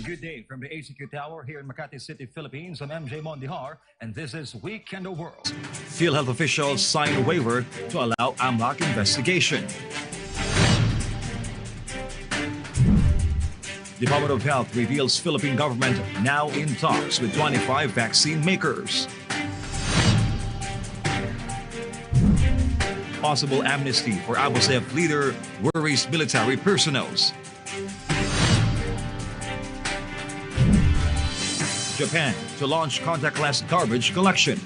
Good day from the ACQ Tower here in Makati City, Philippines. I'm MJ Mondihar, and this is Week in the World. PhilHealth officials sign a waiver to allow AMLAC investigation. Department of Health reveals Philippine government now in talks with 25 vaccine makers. Possible amnesty for ABOSEF leader worries military personnel. Japan to launch contactless garbage collection.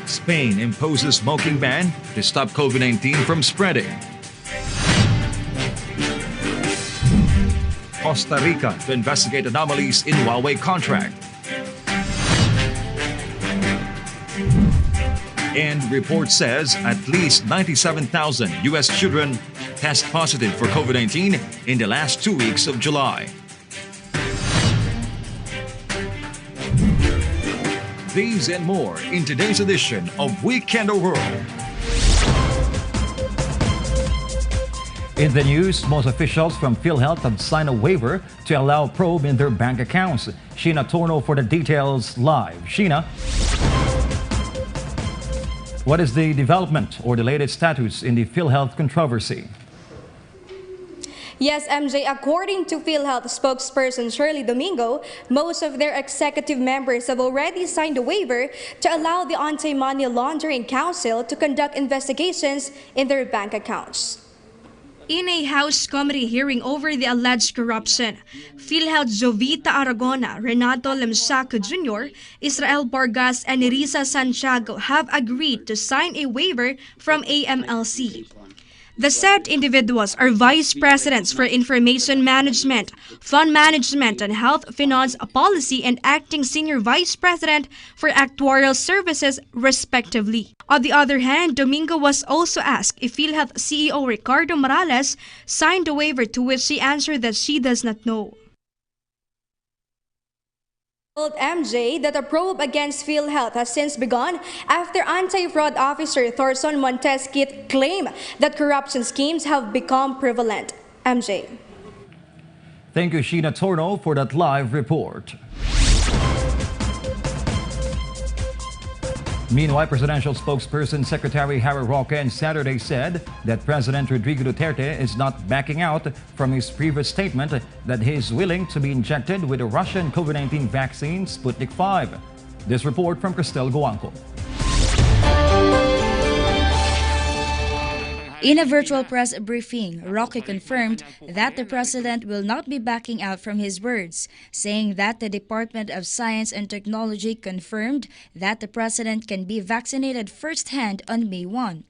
Spain imposes smoking ban to stop COVID-19 from spreading. Costa Rica to investigate anomalies in Huawei contract. And report says at least 97,000 U.S. children test positive for COVID-19 in the last 2 weeks of July. These and more in today's edition of Week in the World. In the news, most officials from PhilHealth have signed a waiver to allow probe in their bank accounts. Sheena Torno for the details live. Sheena, what is the development or the latest status in the PhilHealth controversy? Yes, MJ, according to PhilHealth spokesperson Shirley Domingo, most of their executive members have already signed a waiver to allow the Anti-Money Laundering Council to conduct investigations in their bank accounts. In a House committee hearing over the alleged corruption, PhilHealth Jovita Aragona, Renato Lemsaco Jr., Israel Vargas, and Nerissa Santiago have agreed to sign a waiver from AMLC. The said individuals are vice presidents for information management, fund management, and health finance policy, and acting senior vice president for actuarial services, respectively. On the other hand, Domingo was also asked if PhilHealth CEO Ricardo Morales signed the waiver, to which she answered that she does not know. Told MJ that a probe against PhilHealth has since begun after anti-fraud officer Thorson Montesquit claimed that corruption schemes have become prevalent. MJ. Thank you, Sheena Torno, for that live report. Meanwhile, presidential spokesperson Secretary Harry Roque on Saturday said that President Rodrigo Duterte is not backing out from his previous statement that he is willing to be injected with the Russian COVID-19 vaccine Sputnik V. This report from Cristel Guanco. In a virtual press briefing, Roque confirmed that the president will not be backing out from his words, saying that the Department of Science and Technology confirmed that the president can be vaccinated firsthand on May 1.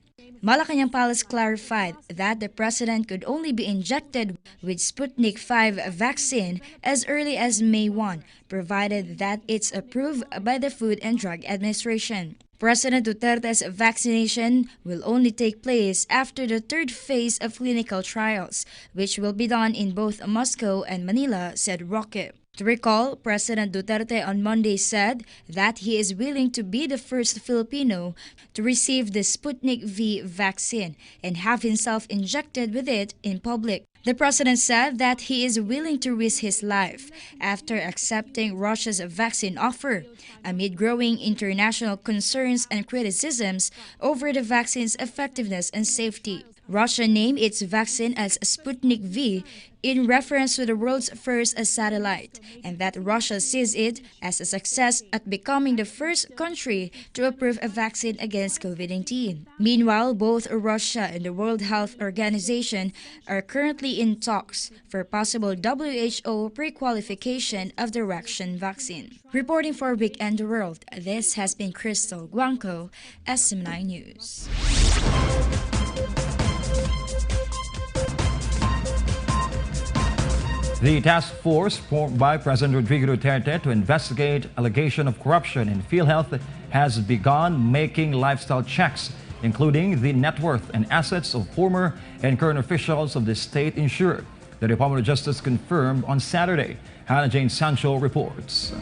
Malacanang Palace clarified that the president could only be injected with Sputnik V vaccine as early as May 1, provided that it's approved by the Food and Drug Administration. President Duterte's vaccination will only take place after the third phase of clinical trials, which will be done in both Moscow and Manila, said Roque. To recall, President Duterte on Monday said that he is willing to be the first Filipino to receive the Sputnik V vaccine and have himself injected with it in public. The president said that he is willing to risk his life after accepting Russia's vaccine offer, amid growing international concerns and criticisms over the vaccine's effectiveness and safety. Russia named its vaccine as Sputnik V in reference to the world's first satellite, and that Russia sees it as a success at becoming the first country to approve a vaccine against COVID-19. Meanwhile, both Russia and the World Health Organization are currently in talks for possible WHO pre-qualification of the Russian vaccine. Reporting for Week in the World, this has been Cristel Guanco, SM9 News. The task force formed by President Rodrigo Duterte to investigate allegation of corruption in PhilHealth has begun making lifestyle checks, including the net worth and assets of former and current officials of the state insured. The Department of Justice confirmed on Saturday. Hannah Jane Sancho reports.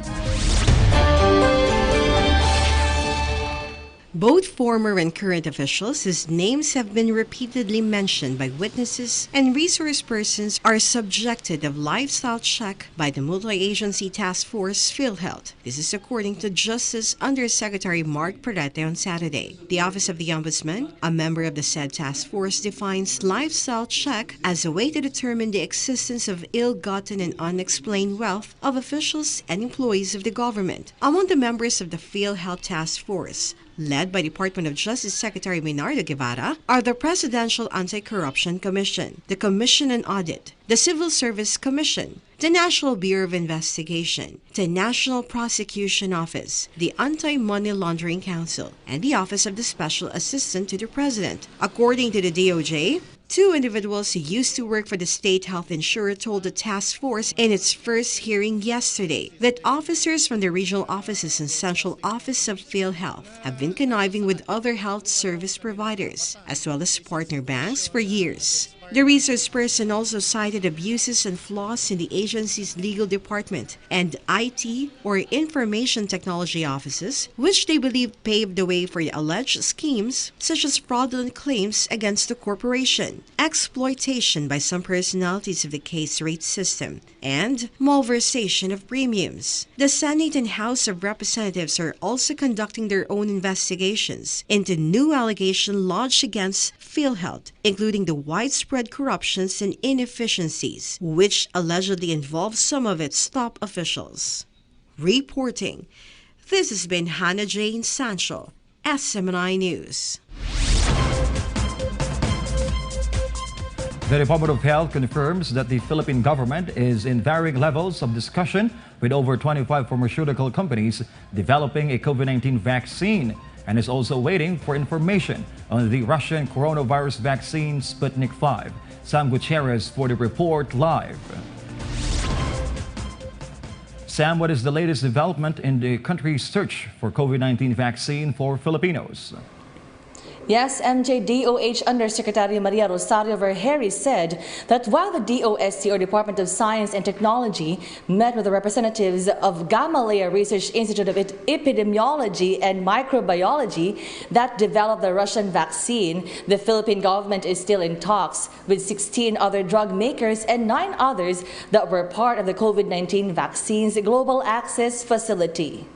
Both former and current officials whose names have been repeatedly mentioned by witnesses and resource persons are subjected of lifestyle check by the Multi-Agency Task Force PhilHealth. This is according to Justice Undersecretary Mark Perete on Saturday. The Office of the Ombudsman, a member of the said task force, defines lifestyle check as a way to determine the existence of ill-gotten and unexplained wealth of officials and employees of the government. Among the members of the PhilHealth Task Force, led by Department of Justice Secretary Maynardo Guevara, are the Presidential Anti-Corruption Commission, the Commission on Audit, the Civil Service Commission, the National Bureau of Investigation, the National Prosecution Office, the Anti-Money Laundering Council, and the Office of the Special Assistant to the President. According to the DOJ, two individuals who used to work for the state health insurer told the task force in its first hearing yesterday that officers from the regional offices and central office of PhilHealth have been conniving with other health service providers, as well as partner banks, for years. The resource person also cited abuses and flaws in the agency's legal department and IT or information technology offices, which they believe paved the way for alleged schemes such as fraudulent claims against the corporation, exploitation by some personalities of the case rate system, and malversation of premiums. The Senate and House of Representatives are also conducting their own investigations into new allegations lodged against PhilHealth, including the widespread corruptions and inefficiencies, which allegedly involve some of its top officials. Reporting, this has been Hannah Jane Sancho, SMNI News. The Department of Health confirms that the Philippine government is in varying levels of discussion with over 25 pharmaceutical companies developing a COVID-19 vaccine, and is also waiting for information on the Russian coronavirus vaccine Sputnik V. Sam Gutierrez for the report live. Sam, what is the latest development in the country's search for COVID-19 vaccine for Filipinos? Yes, MJ, DOH Undersecretary Maria Rosario Vergeire said that while the DOST, or Department of Science and Technology, met with the representatives of Gamaleya Research Institute of Epidemiology and Microbiology that developed the Russian vaccine, the Philippine government is still in talks with 16 other drug makers and 9 others that were part of the COVID-19 vaccine's Global Access Facility.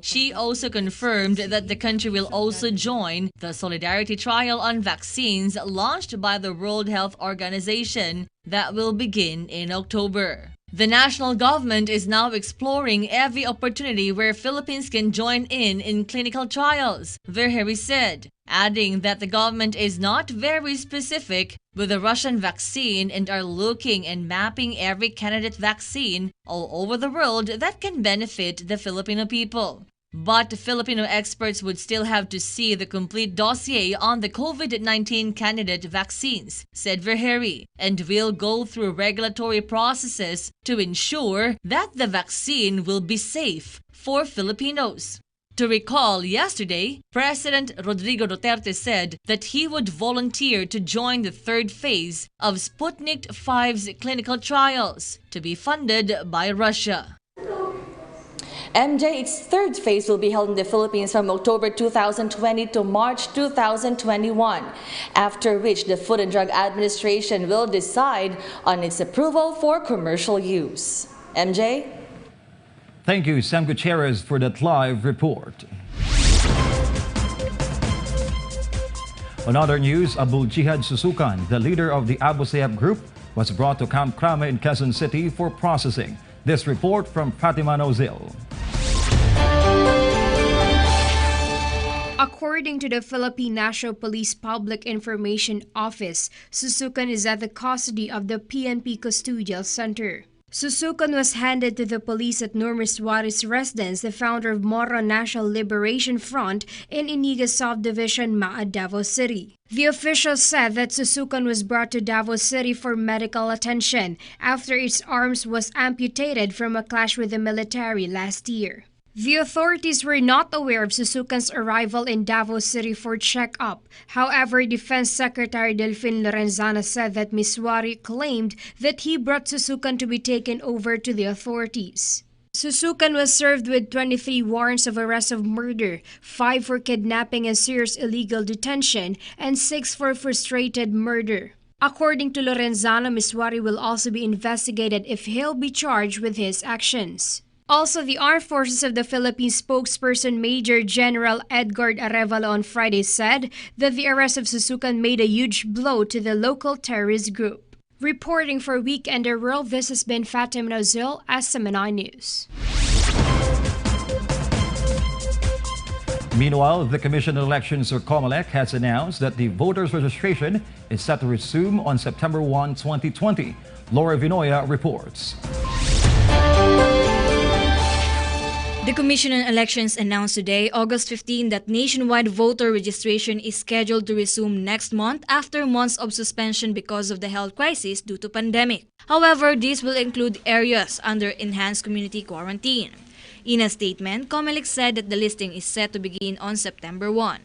She also confirmed that the country will also join the Solidarity Trial on Vaccines launched by the World Health Organization that will begin in October. The national government is now exploring every opportunity where Philippines can join in clinical trials, Vergeire said, adding that the government is not very specific with the Russian vaccine and are looking and mapping every candidate vaccine all over the world that can benefit the Filipino people. But Filipino experts would still have to see the complete dossier on the COVID-19 candidate vaccines, said Vergeire, and will go through regulatory processes to ensure that the vaccine will be safe for Filipinos. To recall, yesterday, President Rodrigo Duterte said that he would volunteer to join the third phase of Sputnik V's clinical trials, to be funded by Russia. MJ, its third phase will be held in the Philippines from October 2020 to March 2021, after which the Food and Drug Administration will decide on its approval for commercial use. MJ? Thank you, Sam Gutierrez, for that live report. On other news, Abul Jihad Susukan, the leader of the Abu Sayyaf group, was brought to Camp Crame in Quezon City for processing. This report from Fatima Nozil. According to the Philippine National Police Public Information Office, Susukan is at the custody of the PNP Custodial Center. Susukan was handed to the police at Norma Suarez residence, the founder of Moro National Liberation Front in Iniga Subdivision, Maa, Davao City. The officials said that Susukan was brought to Davao City for medical attention after its arms was amputated from a clash with the military last year. The authorities were not aware of Susukan's arrival in Davao City for check-up. However, Defense Secretary Delfin Lorenzana said that Ms. Suarez claimed that he brought Susukan to be taken over to the authorities. Susukan was served with 23 warrants of arrest of murder, 5 for kidnapping and serious illegal detention, and 6 for frustrated murder. According to Lorenzano, Miswari will also be investigated if he'll be charged with his actions. Also, the Armed Forces of the Philippines spokesperson Major General Edgard Arevalo on Friday said that the arrest of Susukan made a huge blow to the local terrorist group. Reporting for Weekender World, this has been Fatima Nozil, SMNI News. Meanwhile, the Commission on Elections, or COMELEC, has announced that the voters' registration is set to resume on September 1, 2020. Laura Vinoya reports. The Commission on Elections announced today, August 15, that nationwide voter registration is scheduled to resume next month after months of suspension because of the health crisis due to pandemic. However, this will include areas under enhanced community quarantine. In a statement, COMELEC said that the listing is set to begin on September 1.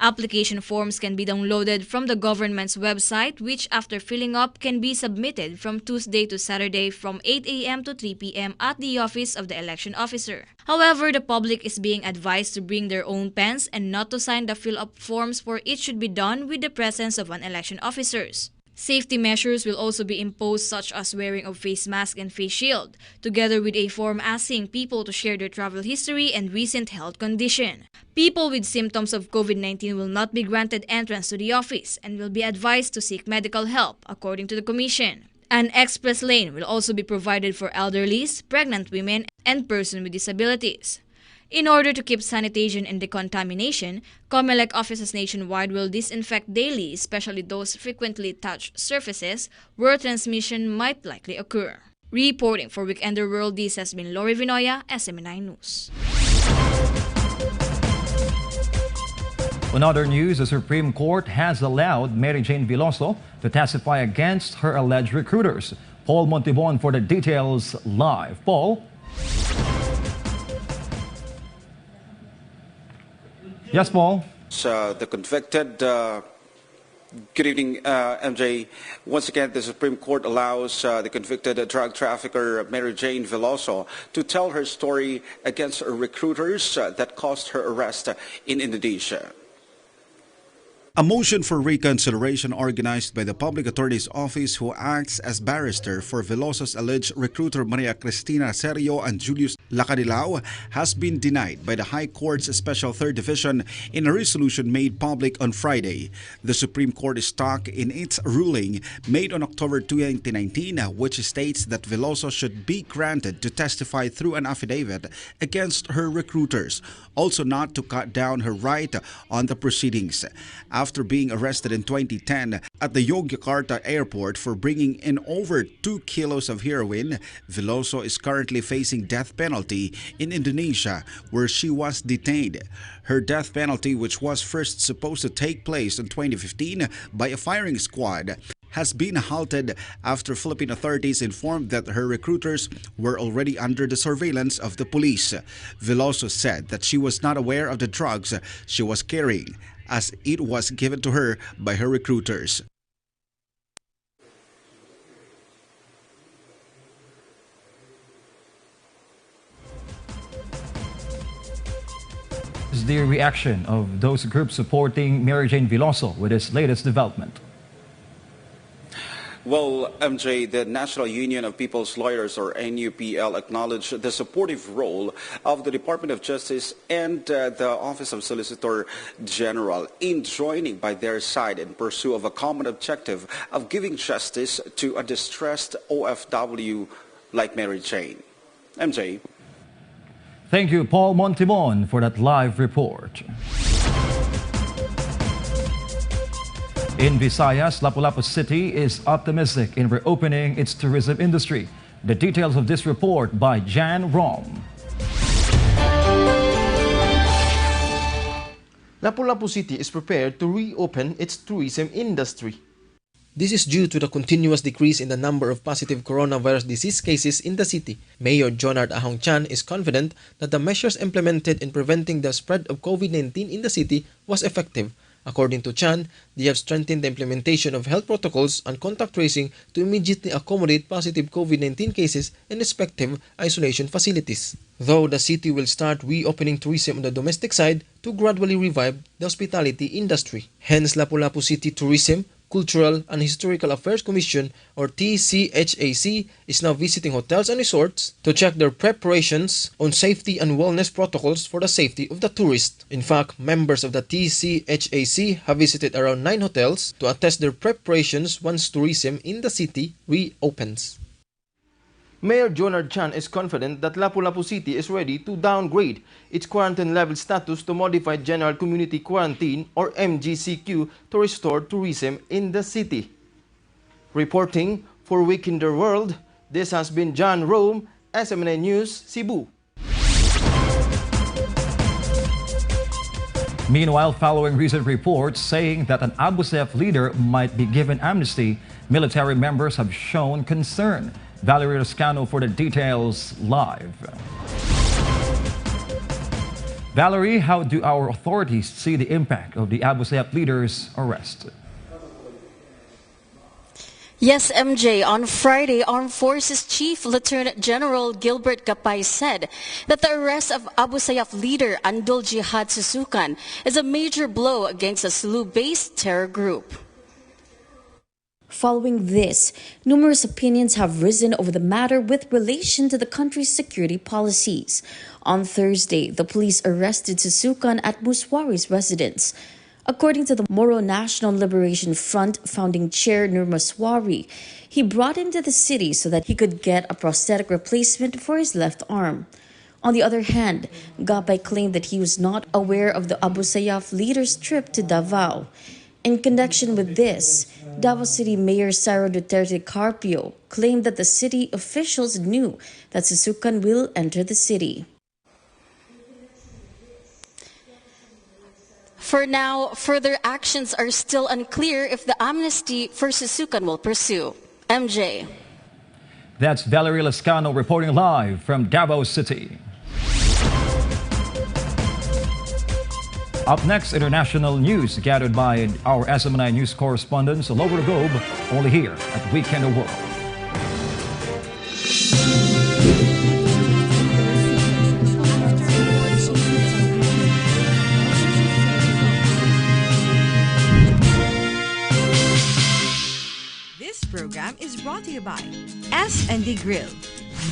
Application forms can be downloaded from the government's website, which after filling up can be submitted from Tuesday to Saturday from 8 a.m. to 3 p.m. at the office of the election officer. However, the public is being advised to bring their own pens and not to sign the fill-up forms, for it should be done with the presence of an election officers. Safety measures will also be imposed, such as wearing of face mask and face shield, together with a form asking people to share their travel history and recent health condition. People with symptoms of COVID-19 will not be granted entrance to the office and will be advised to seek medical help, according to the Commission. An express lane will also be provided for elderlies, pregnant women, and persons with disabilities. In order to keep sanitation and decontamination, COMELEC offices nationwide will disinfect daily, especially those frequently touched surfaces where transmission might likely occur. Reporting for Weekender World, this has been Lori Vinoya, SMNI News. On other news, the Supreme Court has allowed Mary Jane Veloso to testify against her alleged recruiters. Paul Montibon for the details live. Paul? Yes, Paul. The convicted, good evening, MJ. Once again, the Supreme Court allows the convicted drug trafficker Mary Jane Veloso to tell her story against her recruiters that caused her arrest in Indonesia. A motion for reconsideration organized by the Public Attorney's Office, who acts as barrister for Veloso's alleged recruiter Maria Cristina Serio and Julius Lacadilao, has been denied by the High Court's Special Third Division in a resolution made public on Friday. The Supreme Court is stuck in its ruling made on October 2019, which states that Veloso should be granted to testify through an affidavit against her recruiters, also not to cut down her right on the proceedings. After being arrested in 2010 at the Yogyakarta airport for bringing in over 2 kilos of heroin, Veloso is currently facing death penalty in Indonesia, where she was detained. Her death penalty, which was first supposed to take place in 2015 by a firing squad, has been halted after Philippine authorities informed that her recruiters were already under the surveillance of the police. Veloso said that she was not aware of the drugs she was carrying, as it was given to her by her recruiters. Is the reaction of those groups supporting Mary Jane Veloso with this latest development? Well, MJ, the National Union of People's Lawyers, or NUPL, acknowledged the supportive role of the Department of Justice and the Office of Solicitor General in joining by their side in pursuit of a common objective of giving justice to a distressed OFW like Mary Jane. MJ. Thank you, Paul Montibon, for that live report. In Visayas, Lapu-Lapu City is optimistic in reopening its tourism industry. The details of this report by Jan Rom. Lapu-Lapu City is prepared to reopen its tourism industry. This is due to the continuous decrease in the number of positive coronavirus disease cases in the city. Mayor Jonard Ahong Chan is confident that the measures implemented in preventing the spread of COVID-19 in the city was effective. According to Chan, they have strengthened the implementation of health protocols and contact tracing to immediately accommodate positive COVID-19 cases in respective isolation facilities. Though the city will start reopening tourism on the domestic side to gradually revive the hospitality industry. Hence, Lapu-Lapu City Tourism, Cultural and Historical Affairs Commission or TCHAC is now visiting hotels and resorts to check their preparations on safety and wellness protocols for the safety of the tourist. In fact, members of the TCHAC have visited around 9 hotels to attest their preparations once tourism in the city reopens. Mayor Jonard Chan is confident that Lapu-Lapu City is ready to downgrade its quarantine level status to Modified General Community Quarantine or MGCQ to restore tourism in the city. Reporting for Week in the World, this has been John Rome, SMNA News, Cebu. Meanwhile, following recent reports saying that an Abu Sayyaf leader might be given amnesty, military members have shown concern. Valerie Toscano for the details live. Valerie, how do our authorities see the impact of the Abu Sayyaf leader's arrest? Yes, MJ. On Friday, Armed Forces Chief Lieutenant General Gilbert Gapay said that the arrest of Abu Sayyaf leader Andol Jihad Susukan is a major blow against the Sulu-based terror group. Following this, numerous opinions have risen over the matter with relation to the country's security policies. On Thursday, the police arrested Susukan at Muswari's residence. According to the Moro National Liberation Front founding chair Nur Muswari, he brought him to the city so that he could get a prosthetic replacement for his left arm. On the other hand, Gapay claimed that he was not aware of the Abu Sayyaf leader's trip to Davao. In connection with this, Davao City Mayor Sara Duterte Carpio claimed that the city officials knew that Susukan will enter the city. For now, further actions are still unclear if the amnesty for Susukan will pursue. MJ. That's Valerie Toscano reporting live from Davao City. Up next, international news gathered by our SMNI News correspondents all over the globe, only here at Week in the World. This program is brought to you by S&D Grill.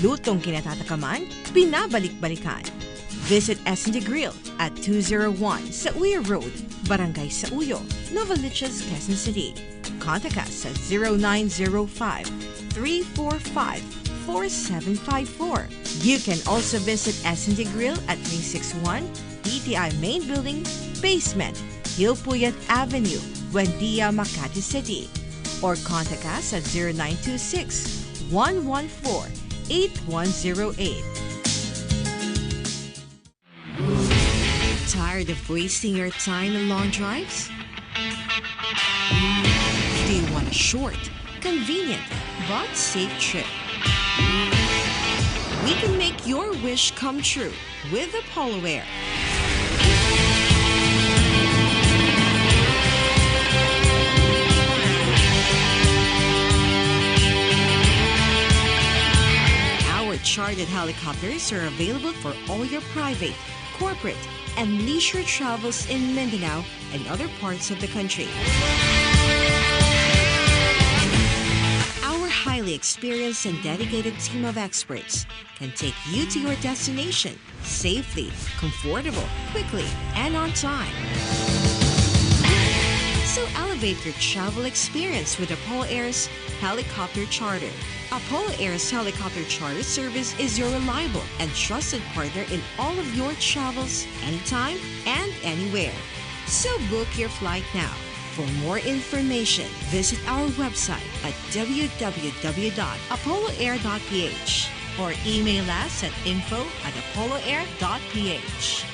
Lutong kinatatakaman, binabalik-balikan. Visit S&D Grill at 201 Sauyo Road, Barangay Sauyo, Novaliches, Quezon City. Contact us at 0905-345-4754. You can also visit S&D Grill at 361 DTI Main Building, Basement, Hilpuyat Avenue, Buendia, Makati City. Or contact us at 0926-114-8108. Tired of wasting your time in long drives? Do you want a short, convenient, but safe trip? We can make your wish come true with Apollo Air. Our chartered helicopters are available for all your private, corporate, and leisure travels in Mindanao and other parts of the country. Our highly experienced and dedicated team of experts can take you to your destination safely, comfortable, quickly, and on time. So elevate your travel experience with Apollo Air's helicopter charter. Apollo Air's helicopter charter service is your reliable and trusted partner in all of your travels, anytime and anywhere. So book your flight now. For more information, visit our website at www.apolloair.ph or email us at info@apolloair.ph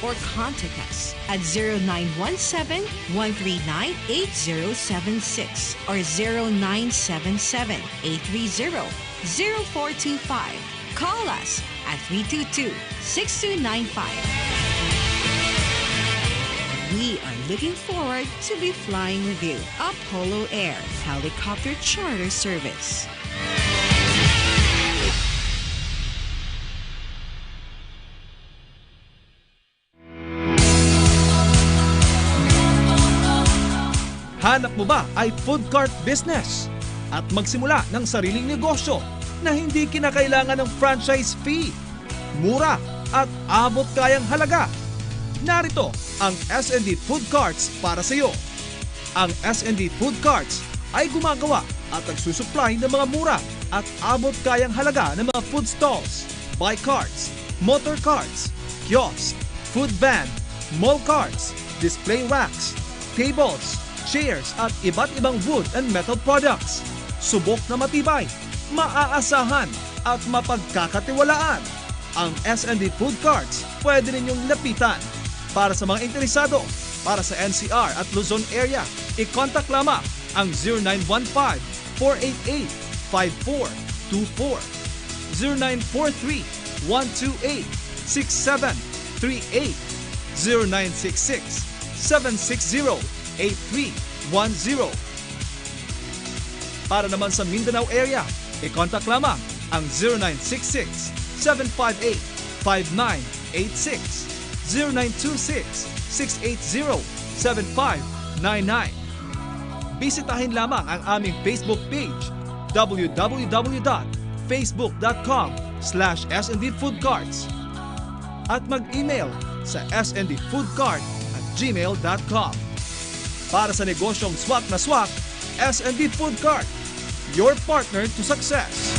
or contact us at 0917-139-8076 or 0977-830-0425. Call us at 322-6295. We are looking forward to be flying with you. Apollo Air Helicopter Charter Service. Hanap mo ba ay food cart business at magsimula ng sariling negosyo na hindi kinakailangan ng franchise fee? Mura at abot kayang halaga. Narito ang S&D Food Carts para sa iyo. Ang S&D Food Carts ay gumagawa at nagsusupply ng mga mura at abot kayang halaga ng mga food stalls, bike carts, motor carts, kiosk, food van, mall carts, display racks, tables, chairs at iba't ibang wood and metal products. Subok na matibay, maaasahan at mapagkakatiwalaan. Ang S&D Food Carts pwede ninyong lapitan. Para sa mga interesado, para sa NCR at Luzon area, i-contact lamang ang 0915-488-5424, 0943-128-6738, 0966-760-8310. Para naman sa Mindanao area, i-contact lamang ang 0966-758-5986, 0926-680-7599. Bisitahin lamang ang aming Facebook page, www.facebook.com/SNDFoodCarts, at mag-email sa sndfoodcart@gmail.com. Para sa negosyong swak na swak, S&D Food Cart, your partner to success.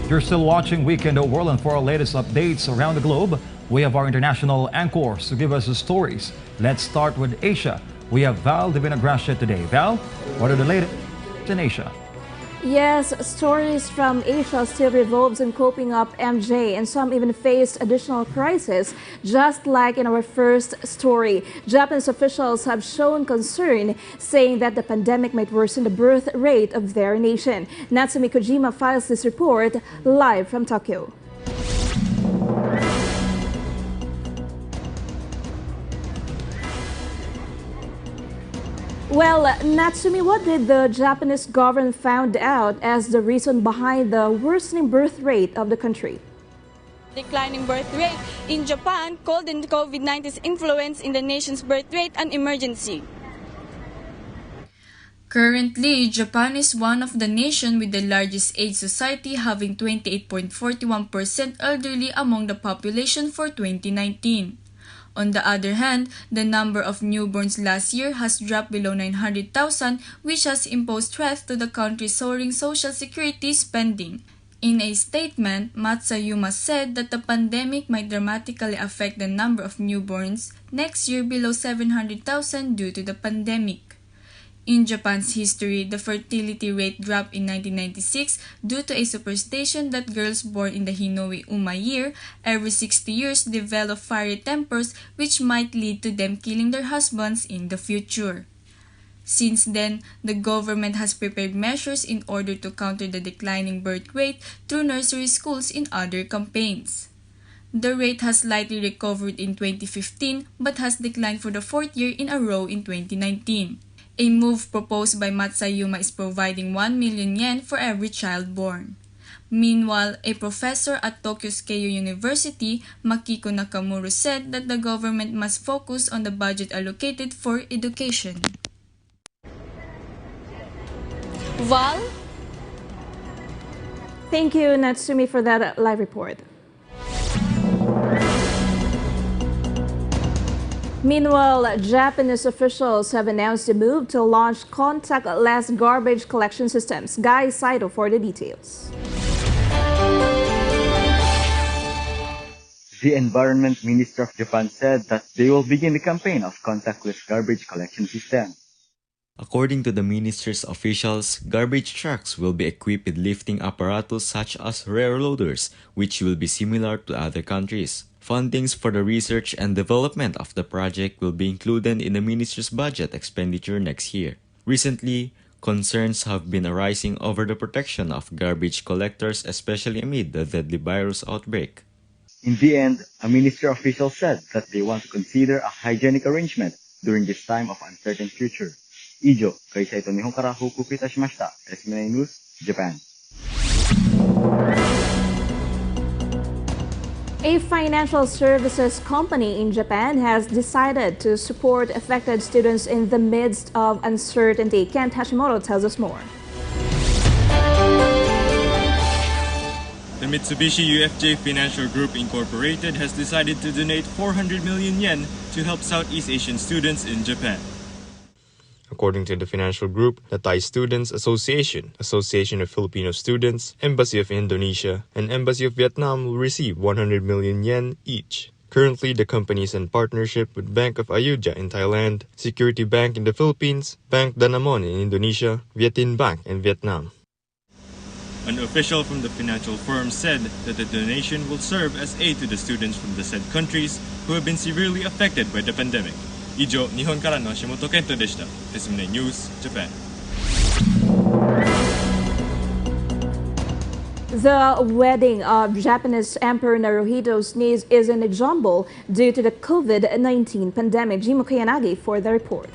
You're still watching Weekend World, and for our latest updates around the globe, we have our international anchors to give us the stories. Let's start with Asia. We have Val Divina Gracia today. Val, what are the latest in Asia? Yes, stories from Asia still revolves in coping up, MJ, and some even faced additional crisis, just like in our first story. Japanese officials have shown concern, saying that the pandemic might worsen the birth rate of their nation. Natsumi Kojima files this report live from Tokyo. Well, Natsumi, what did the Japanese government found out as the reason behind the worsening birth rate of the country? Declining birth rate in Japan called in COVID-19's influence in the nation's birth rate an emergency. Currently, Japan is one of the nations with the largest age society, having 28.41% elderly among the population for 2019. On the other hand, the number of newborns last year has dropped below 900,000, which has imposed threat to the country's soaring social security spending. In a statement, Matsuyama said that the pandemic might dramatically affect the number of newborns next year below 700,000 due to the pandemic. In Japan's history, the fertility rate dropped in 1996 due to a superstition that girls born in the Hinoi-Uma year every 60 years develop fiery tempers, which might lead to them killing their husbands in the future. Since then, the government has prepared measures in order to counter the declining birth rate through nursery schools and other campaigns. The rate has slightly recovered in 2015 but has declined for the fourth year in a row in 2019. A move proposed by Matsuyama is providing 1 million yen for every child born. Meanwhile, a professor at Tokyo's Keio University, Makiko Nakamura, said that the government must focus on the budget allocated for education. Val? Thank you, Natsumi, for that live report. Meanwhile, Japanese officials have announced a move to launch contactless garbage collection systems. Guy Saito for the details. The Environment Minister of Japan said that they will begin the campaign of contactless garbage collection system. According to the minister's officials, garbage trucks will be equipped with lifting apparatus such as rear loaders, which will be similar to other countries. Fundings for the research and development of the project will be included in the minister's budget expenditure next year. Recently, concerns have been arising over the protection of garbage collectors, especially amid the deadly virus outbreak. In the end, a ministry official said that they want to consider a hygienic arrangement during this time of uncertain future. Ijo, Kai Saito Nihon kara hokuku itashimashita. SMNA News, Japan. A financial services company in Japan has decided to support affected students in the midst of uncertainty. Kent Hashimoto tells us more. The Mitsubishi UFJ Financial Group Incorporated has decided to donate 400 million yen to help Southeast Asian students in Japan. According to the financial group, the Thai Students Association, Association of Filipino Students, Embassy of Indonesia, and Embassy of Vietnam will receive 100 million yen each. Currently, the company is in partnership with Bank of Ayudhya in Thailand, Security Bank in the Philippines, Bank Danamon in Indonesia, Vietinbank in Vietnam. An official from the financial firm said that the donation will serve as aid to the students from the said countries who have been severely affected by the pandemic. Ijo, Nihon kara no Shimoto Kento deshita. SMNA News, Japan. The wedding of Japanese Emperor Naruhito's niece is in a jumble due to the COVID-19 pandemic. Jimo Kayanagi for the report.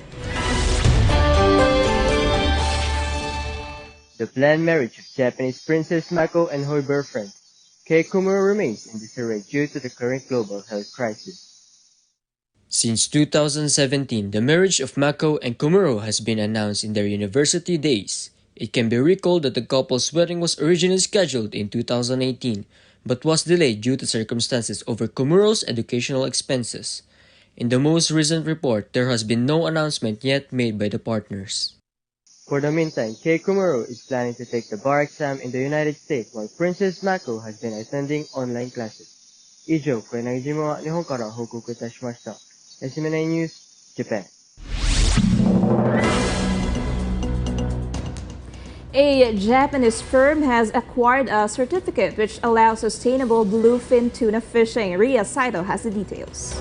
The planned marriage of Japanese Princess Mako and her boyfriend, Kei Komuro, remains in disarray due to the current global health crisis. Since 2017, the marriage of Mako and Komuro has been announced in their university days. It can be recalled that the couple's wedding was originally scheduled in 2018, but was delayed due to circumstances over Komuro's educational expenses. In the most recent report, there has been no announcement yet made by the partners. For the meantime, Kei Komuro is planning to take the bar exam in the United States while Princess Mako has been attending online classes. Ijo, Koenagijima wa Nihon kara hokuku itashimashita. SMNA News, Japan. A Japanese firm has acquired a certificate which allows sustainable bluefin tuna fishing. Ria Saito has the details.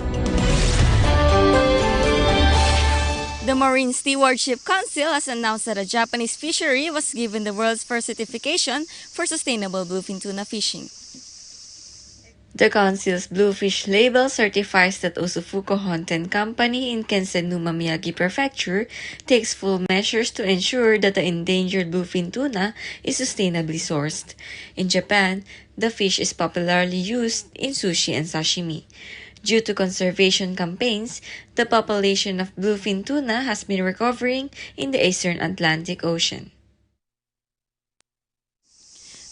The Marine Stewardship Council has announced that a Japanese fishery was given the world's first certification for sustainable bluefin tuna fishing. The Council's Bluefish label certifies that Usufuko Honten Company in Kensenuma, Miyagi Prefecture takes full measures to ensure that the endangered bluefin tuna is sustainably sourced. In Japan, the fish is popularly used in sushi and sashimi. Due to conservation campaigns, the population of bluefin tuna has been recovering in the eastern Atlantic Ocean.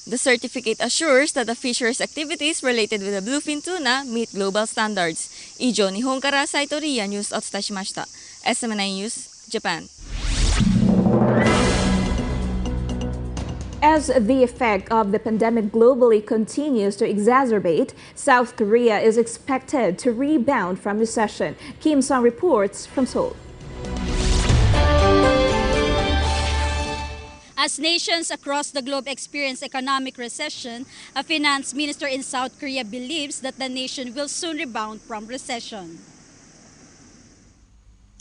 The certificate assures that the fisheries activities related with the bluefin tuna meet global standards. Ijo Nihon kara Saito Ria News o tsutai shimashita. SMNI News, Japan. As the effect of the pandemic globally continues to exacerbate, South Korea is expected to rebound from recession. Kim Song reports from Seoul. As nations across the globe experience economic recession, a finance minister in South Korea believes that the nation will soon rebound from recession.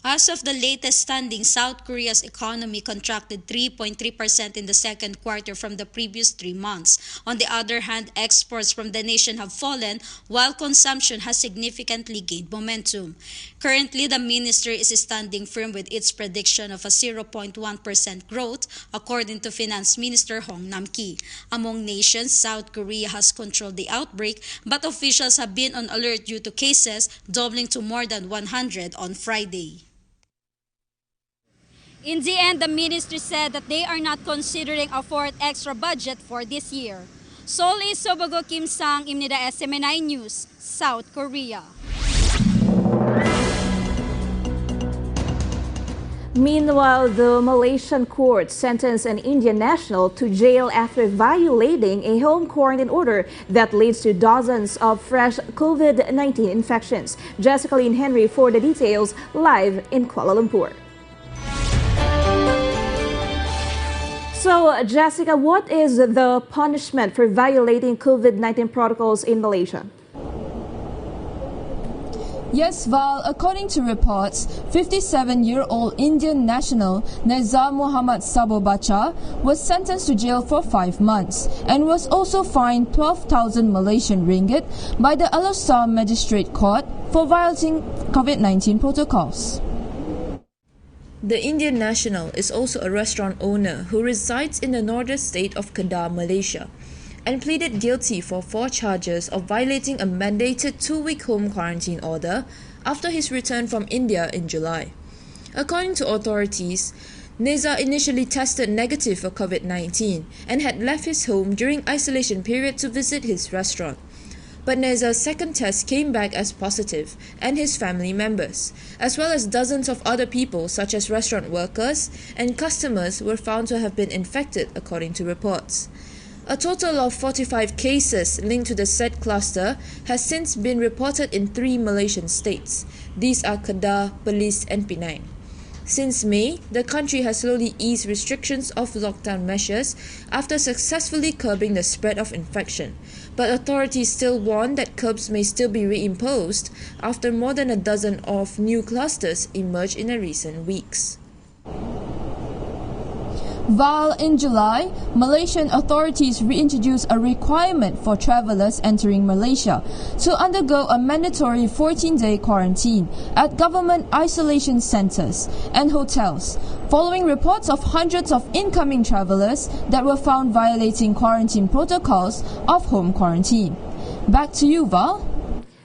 As of the latest standing, South Korea's economy contracted 3.3% in the second quarter from the previous 3 months. On the other hand, exports from the nation have fallen while consumption has significantly gained momentum. Currently, the ministry is standing firm with its prediction of a 0.1% growth, according to Finance Minister Hong Nam-ki. Among nations, South Korea has controlled the outbreak, but officials have been on alert due to cases doubling to more than 100 on Friday. In the end, the ministry said that they are not considering a fourth extra budget for this year. Seoul is Sobogo Kim Sang, Imnida SMNI News, South Korea. Meanwhile, the Malaysian court sentenced an Indian national to jail after violating a home quarantine order that leads to dozens of fresh COVID-19 infections. Jessica Lynn Henry for the details, live in Kuala Lumpur. So, Jessica, what is the punishment for violating COVID-19 protocols in Malaysia? Yes, Val, according to reports, 57-year-old Indian national Nizam Muhammad Sabo Bacha was sentenced to jail for 5 months and was also fined 12,000 Malaysian ringgit by the Al-Awsar Magistrate Court for violating COVID-19 protocols. The Indian national is also a restaurant owner who resides in the northern state of Kedah, Malaysia, and pleaded guilty for 4 charges of violating a mandated 2-week home quarantine order after his return from India in July. According to authorities, Neza initially tested negative for COVID-19 and had left his home during isolation period to visit his restaurant. But Neza's second test came back as positive, and his family members, as well as dozens of other people such as restaurant workers and customers, were found to have been infected, according to reports. A total of 45 cases linked to the said cluster has since been reported in 3 Malaysian states. These are Kedah, Perlis and Penang. Since May, the country has slowly eased restrictions of lockdown measures after successfully curbing the spread of infection. But authorities still warn that curbs may still be reimposed after more than a dozen of new clusters emerged in the recent weeks. While in July, Malaysian authorities reintroduced a requirement for travelers entering Malaysia to undergo a mandatory 14-day quarantine at government isolation centres and hotels, following reports of hundreds of incoming travelers that were found violating quarantine protocols of home quarantine. Back to you, Val.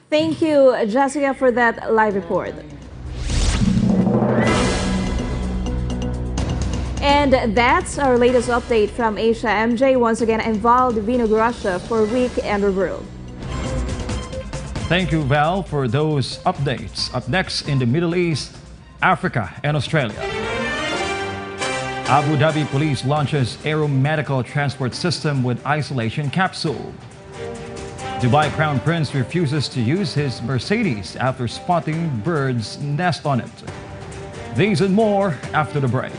Thank you, Jessica, for that live report. And that's our latest update from Asia. MJ, once again, I'm Val Divino Gracia for Weekend World. Thank you, Val, for those updates. Up next, in the Middle East, Africa and Australia. Abu Dhabi police launches aeromedical transport system with isolation capsule. Dubai Crown Prince refuses to use his Mercedes after spotting birds nest on it. These and more after the break.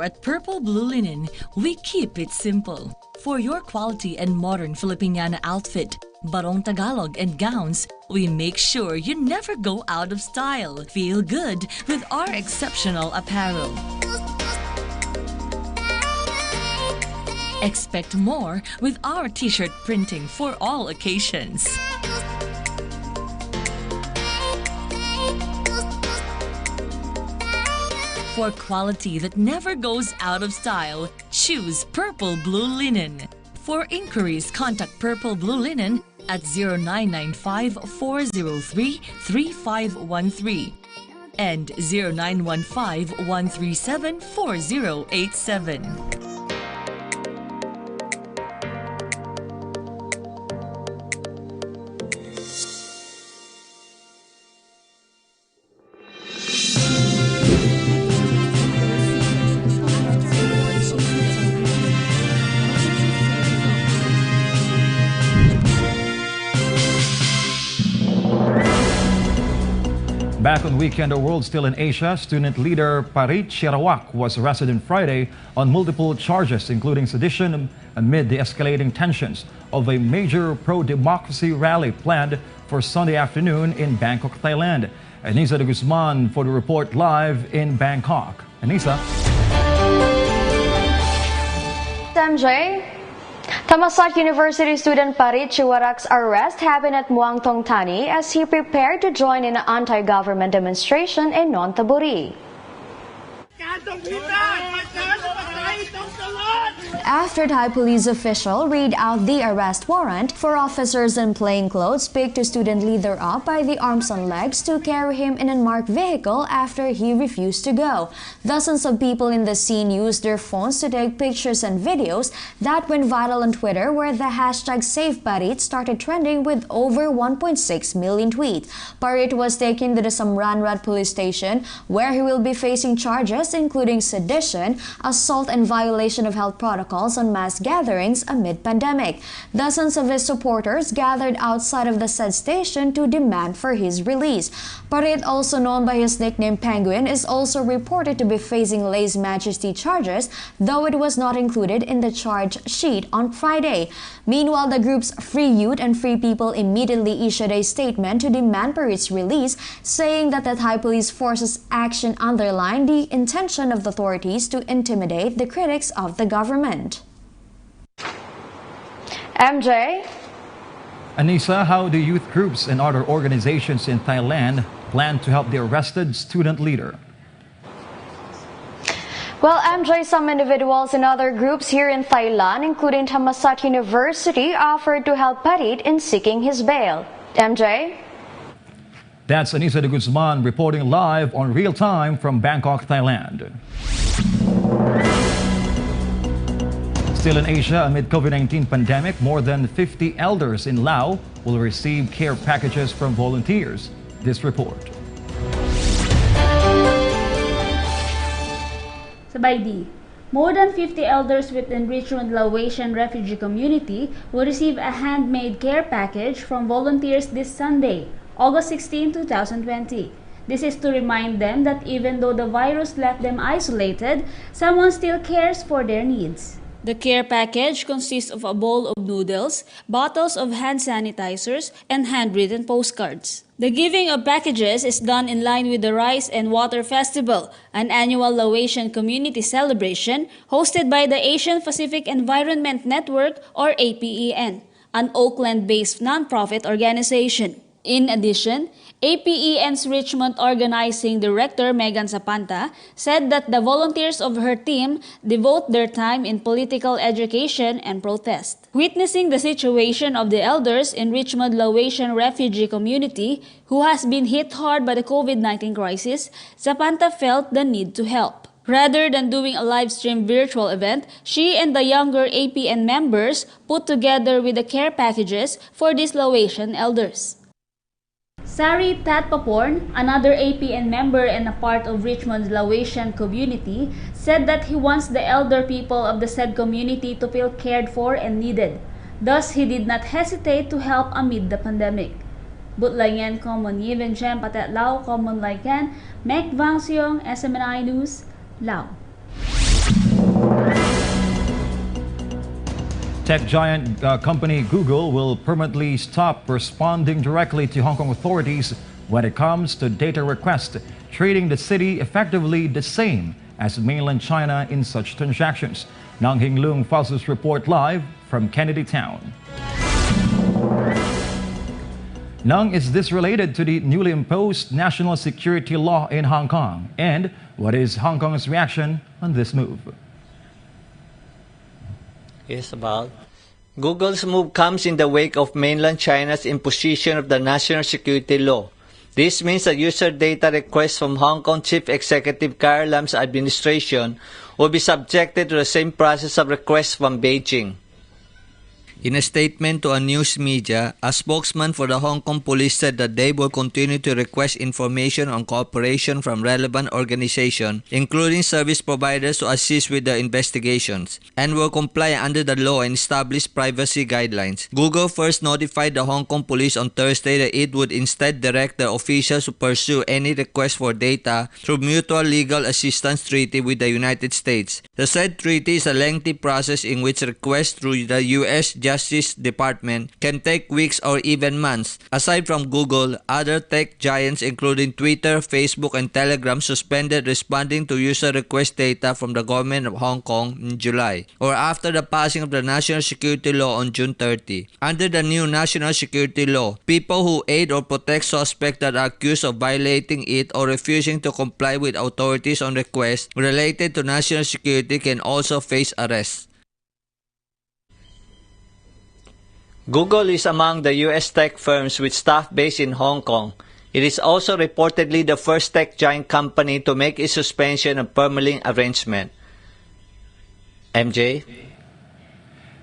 Pero at Purple Blue Linen, we keep it simple. For your quality and modern Filipiniana outfit, Barong Tagalog and gowns, we make sure you never go out of style. Feel good with our exceptional apparel. Expect more with our t-shirt printing for all occasions. For quality that never goes out of style, choose Purple Blue Linen. For inquiries, contact Purple Blue Linen at 0995-403-3513 and 0915-137-4087. Back on Weekend, the world still in Asia, student leader Parit Shirawak was arrested on Friday on multiple charges, including sedition, amid the escalating tensions of a major pro-democracy rally planned for Sunday afternoon in Bangkok, Thailand. Anissa de Guzman for the report live in Bangkok. Anissa. MJ, Thammasat University student Parit Shirawak's arrest happened at Muang Thong Thani as he prepared to join in an anti-government demonstration in Nonthaburi. After Thai police official read out the arrest warrant, 4 officers in plainclothes picked the student leader up by the arms and legs to carry him in an unmarked vehicle after he refused to go. Dozens of people in the scene used their phones to take pictures and videos that went viral on Twitter, where the hashtag #SaveParit started trending with over 1.6 million tweets. Parit was taken to the Samranrat police station, where he will be facing charges including sedition, assault and violation of health protocols on mass gatherings amid pandemic. Dozens of his supporters gathered outside of the said station to demand for his release. Parit, also known by his nickname Penguin, is also reported to be facing lèse majesty charges, though it was not included in the charge sheet on Friday. Meanwhile, the groups Free Youth and Free People immediately issued a statement to demand Parit's release, saying that the Thai police forces action underlined the intention of the authorities to intimidate the critics of the government. MJ? Anissa, how do youth groups and other organizations in Thailand plan to help the arrested student leader? Well, MJ, some individuals and other groups here in Thailand, including Thammasat University, offered to help Parit in seeking his bail. MJ? That's Anissa de Guzman reporting live on Real Time from Bangkok, Thailand. Still in Asia, amid COVID-19 pandemic, more than 50 elders in Laos will receive care packages from volunteers. This report. Sabaydi, more than 50 elders within Richmond Laotian refugee community will receive a handmade care package from volunteers this Sunday, August 16, 2020. This is to remind them that even though the virus left them isolated, someone still cares for their needs. The care package consists of a bowl of noodles, bottles of hand sanitizers, and handwritten postcards. The giving of packages is done in line with the Rice and Water Festival, an annual Laotian community celebration hosted by the Asian Pacific Environment Network, or APEN, an Oakland-based nonprofit organization. In addition, APEN's Richmond Organizing Director Megan Zapanta said that the volunteers of her team devote their time in political education and protest. Witnessing the situation of the elders in Richmond Laotian refugee community who has been hit hard by the COVID-19 crisis, Zapanta felt the need to help. Rather than doing a live stream virtual event, she and the younger APN members put together with the care packages for these Laotian elders. Sari Tatpaporn, another APN member and a part of Richmond's Laotian community, said that he wants the elder people of the said community to feel cared for and needed. Thus, he did not hesitate to help amid the pandemic. Butlayan Common Yiven Jem Patet Lao Common Laikan, Mek Vang Siong, SMNI News, Lao. Tech giant company Google will permanently stop responding directly to Hong Kong authorities when it comes to data requests, treating the city effectively the same as mainland China in such transactions. Nang Hing Lung files this report live from Kennedy Town. Nang, is this related to the newly imposed national security law in Hong Kong? And what is Hong Kong's reaction on this move? Yes, about. Google's move comes in the wake of mainland China's imposition of the national security law. This means that user data requests from Hong Kong Chief Executive Carrie Lam's administration will be subjected to the same process of requests from Beijing. In a statement to a news media, a spokesman for the Hong Kong police said that they will continue to request information on cooperation from relevant organizations, including service providers, to assist with the investigations, and will comply under the law and establish privacy guidelines. Google first notified the Hong Kong police on Thursday that it would instead direct the officials to pursue any request for data through mutual legal assistance treaty with the United States. The said treaty is a lengthy process in which requests through the U.S. Justice Department can take weeks or even months. Aside from Google, other tech giants including Twitter, Facebook, and Telegram suspended responding to user request data from the government of Hong Kong in July, or after the passing of the national security law on June 30. Under the new national security law, people who aid or protect suspects that are accused of violating it or refusing to comply with authorities on requests related to national security can also face arrest. Google is among the U.S. tech firms with staff based in Hong Kong. It is also reportedly the first tech giant company to make its suspension a permanent arrangement. MJ?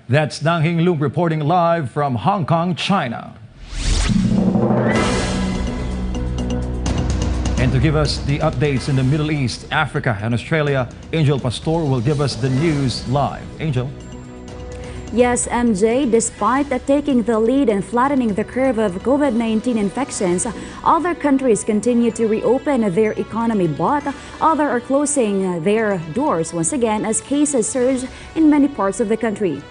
That's Nang Hing Lung reporting live from Hong Kong, China. And to give us the updates in the Middle East, Africa, and Australia, Angel Pastor will give us the news live. Angel? Yes, MJ, despite taking the lead and flattening the curve of COVID-19 infections, other countries continue to reopen their economy, but others are closing their doors once again as cases surge in many parts of the country.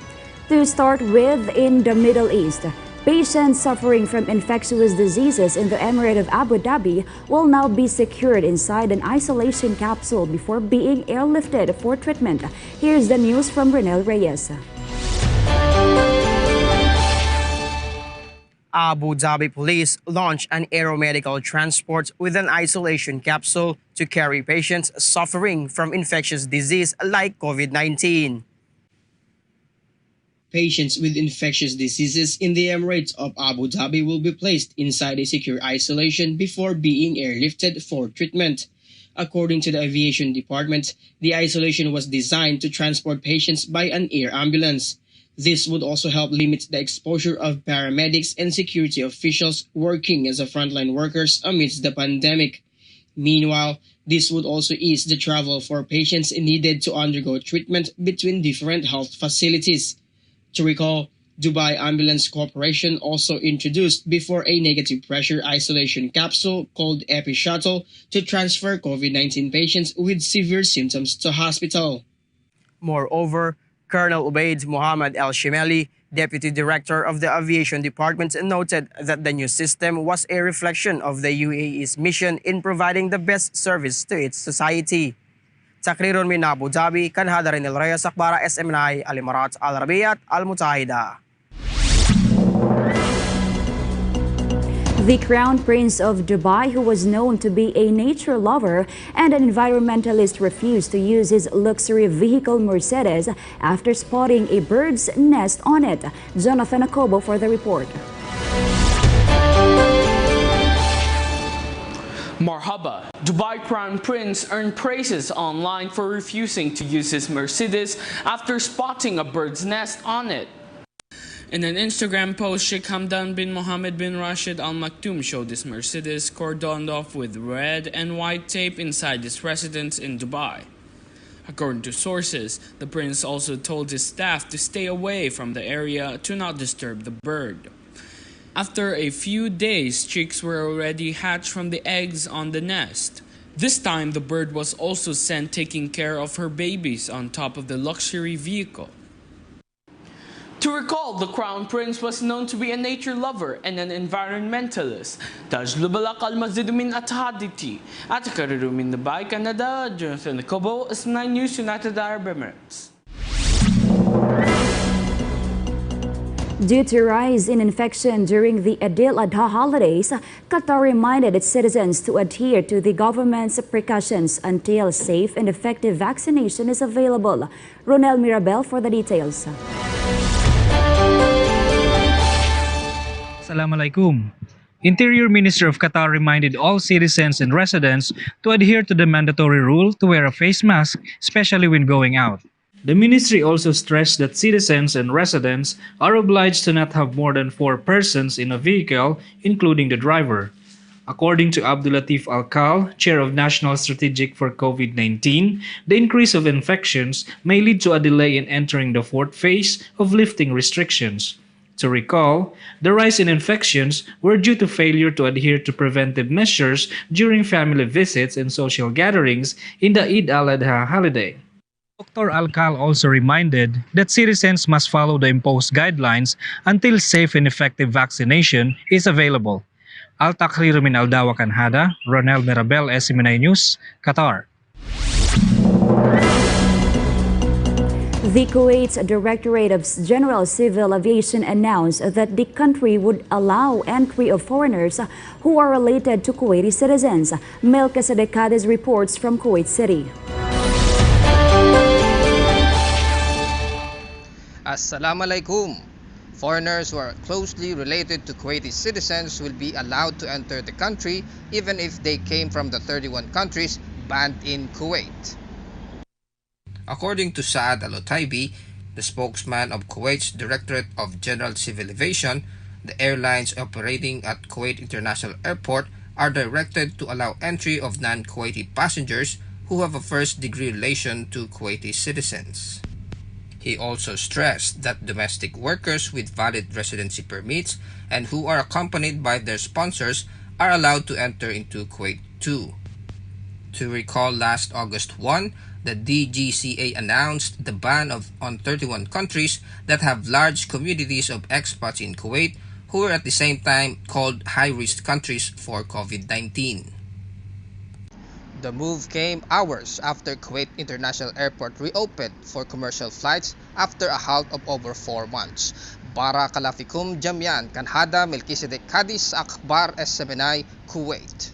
To start with, in the Middle East, patients suffering from infectious diseases in the Emirate of Abu Dhabi will now be secured inside an isolation capsule before being airlifted for treatment. Here's the news from Renel Reyes. Abu Dhabi police launched an aeromedical transport with an isolation capsule to carry patients suffering from infectious disease like COVID-19. Patients with infectious diseases in the Emirates of Abu Dhabi will be placed inside a secure isolation before being airlifted for treatment. According to the aviation department, the isolation was designed to transport patients by an air ambulance. This would also help limit the exposure of paramedics and security officials working as frontline workers amidst the pandemic. Meanwhile, this would also ease the travel for patients needed to undergo treatment between different health facilities. To recall, Dubai Ambulance Corporation also introduced before a negative pressure isolation capsule called Epi Shuttle to transfer COVID-19 patients with severe symptoms to hospital. Moreover, Colonel Ubaid Mohammed Al-Shimeli, Deputy Director of the Aviation Department, noted that the new system was a reflection of the UAE's mission in providing the best service to its society. Takriron min Abu Dhabi, Kanhada Renel Reyes, Akbara SMNI, Al-Imarat, Al-Arabiyat, Al-Mutahida. The Crown Prince of Dubai, who was known to be a nature lover and an environmentalist, refused to use his luxury vehicle Mercedes after spotting a bird's nest on it. Jonathan Akobo for the report. Marhaba, Dubai Crown Prince earned praises online for refusing to use his Mercedes after spotting a bird's nest on it. In an Instagram post, Sheikh Hamdan bin Mohammed bin Rashid Al Maktoum showed his Mercedes cordoned off with red and white tape inside his residence in Dubai. According to sources, the prince also told his staff to stay away from the area to not disturb the bird. After a few days, chicks were already hatched from the eggs on the nest. This time, the bird was also sent taking care of her babies on top of the luxury vehicle. To recall, the Crown Prince was known to be a nature lover and an environmentalist. Tajlu balak al-mazidumin at haditi. At karirumin na bay Canada, Jonathan Kobo, S9 News, United Arab Emirates. Due to rise in infection during the Adil Adha holidays, Qatar reminded its citizens to adhere to the government's precautions until safe and effective vaccination is available. Ronel Mirabel for the details. Assalamualaikum. Interior Minister of Qatar reminded all citizens and residents to adhere to the mandatory rule to wear a face mask, especially when going out. The ministry also stressed that citizens and residents are obliged to not have more than 4 persons in a vehicle, including the driver. According to Abdul Latif Al-Kal, Chair of National Strategic for COVID-19, the increase of infections may lead to a delay in entering the 4th phase of lifting restrictions. To recall, the rise in infections were due to failure to adhere to preventive measures during family visits and social gatherings in the Eid al-Adha holiday. Dr. Al-Kal also reminded that citizens must follow the imposed guidelines until safe and effective vaccination is available. Al-Takrir min Al-Dawa Kanhada, Ronel Mirabel, SMNI News, Qatar. The Kuwait's Directorate of General Civil Aviation announced that the country would allow entry of foreigners who are related to Kuwaiti citizens. Melchizedek Cadiz reports from Kuwait City. Assalamu alaikum. Foreigners who are closely related to Kuwaiti citizens will be allowed to enter the country even if they came from the 31 countries banned in Kuwait. According to Saad Al-Otaibi, the spokesman of Kuwait's Directorate of General Civil Aviation, the airlines operating at Kuwait International Airport are directed to allow entry of non-Kuwaiti passengers who have a first-degree relation to Kuwaiti citizens. He also stressed that domestic workers with valid residency permits and who are accompanied by their sponsors are allowed to enter into Kuwait too. To recall, last August 1, the DGCA announced the ban on 31 countries that have large communities of expats in Kuwait who are at the same time called high-risk countries for COVID-19. The move came hours after Kuwait International Airport reopened for commercial flights after a halt of over 4 months. Barakalafikum Jamian, Kanhada, Melchizedek Cadiz, Akhbar, SMNI, Kuwait.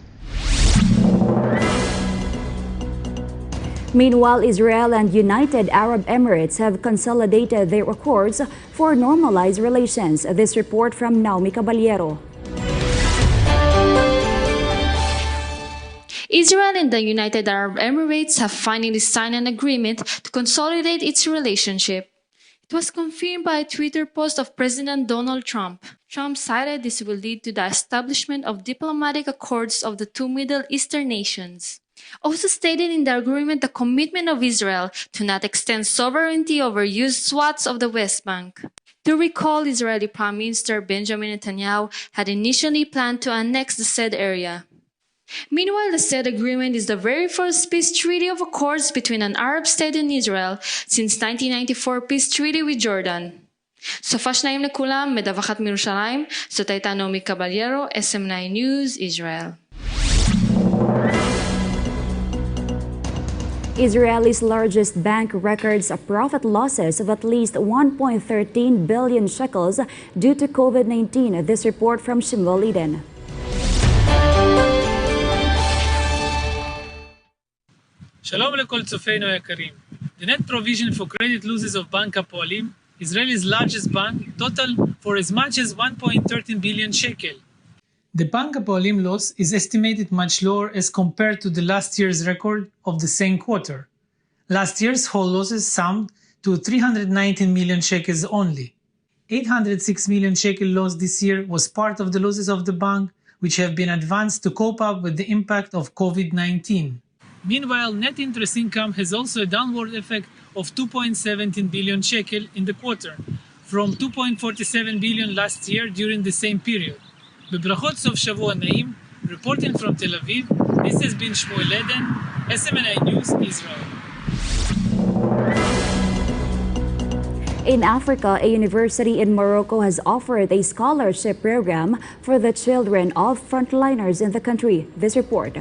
Meanwhile, Israel and United Arab Emirates have consolidated their accords for normalized relations. This report from Naomi Caballero. Israel and the United Arab Emirates have finally signed an agreement to consolidate its relationship. It was confirmed by a Twitter post of President Donald Trump. Trump cited this will lead to the establishment of diplomatic accords of the 2 Middle Eastern nations. Also stated in the agreement the commitment of Israel to not extend sovereignty over used swaths of the West Bank. To recall, Israeli Prime Minister Benjamin Netanyahu had initially planned to annex the said area. Meanwhile, the said agreement is the very first peace treaty of accords between an Arab state and Israel since 1994 peace treaty with Jordan. Sofash naim lekulam, medavachat mirushalayim, Sotaita Naomi Caballero, SM9 News, Israel. Israel's largest bank records profit losses of at least 1.13 billion shekels due to COVID-19. This report from Shimol Eden. Shalom lekol tzofeinu yakarim. The net provision for credit losses of Bank Hapoalim, Israel's largest bank, total for as much as 1.13 billion shekel. The Bank Hapoalim loss is estimated much lower as compared to the last year's record of the same quarter. Last year's whole losses summed to 319 million shekels only. 806 million shekel loss this year was part of the losses of the bank, which have been advanced to cope up with the impact of COVID-19. Meanwhile, net interest income has also a downward effect of 2.17 billion shekel in the quarter, from 2.47 billion last year during the same period. Bebrachot Sof Shavua Naim, reporting from Tel Aviv, this has been Shmuel Eden, SMNI News, Israel. In Africa, a university in Morocco has offered a scholarship program for the children of frontliners in the country. This report.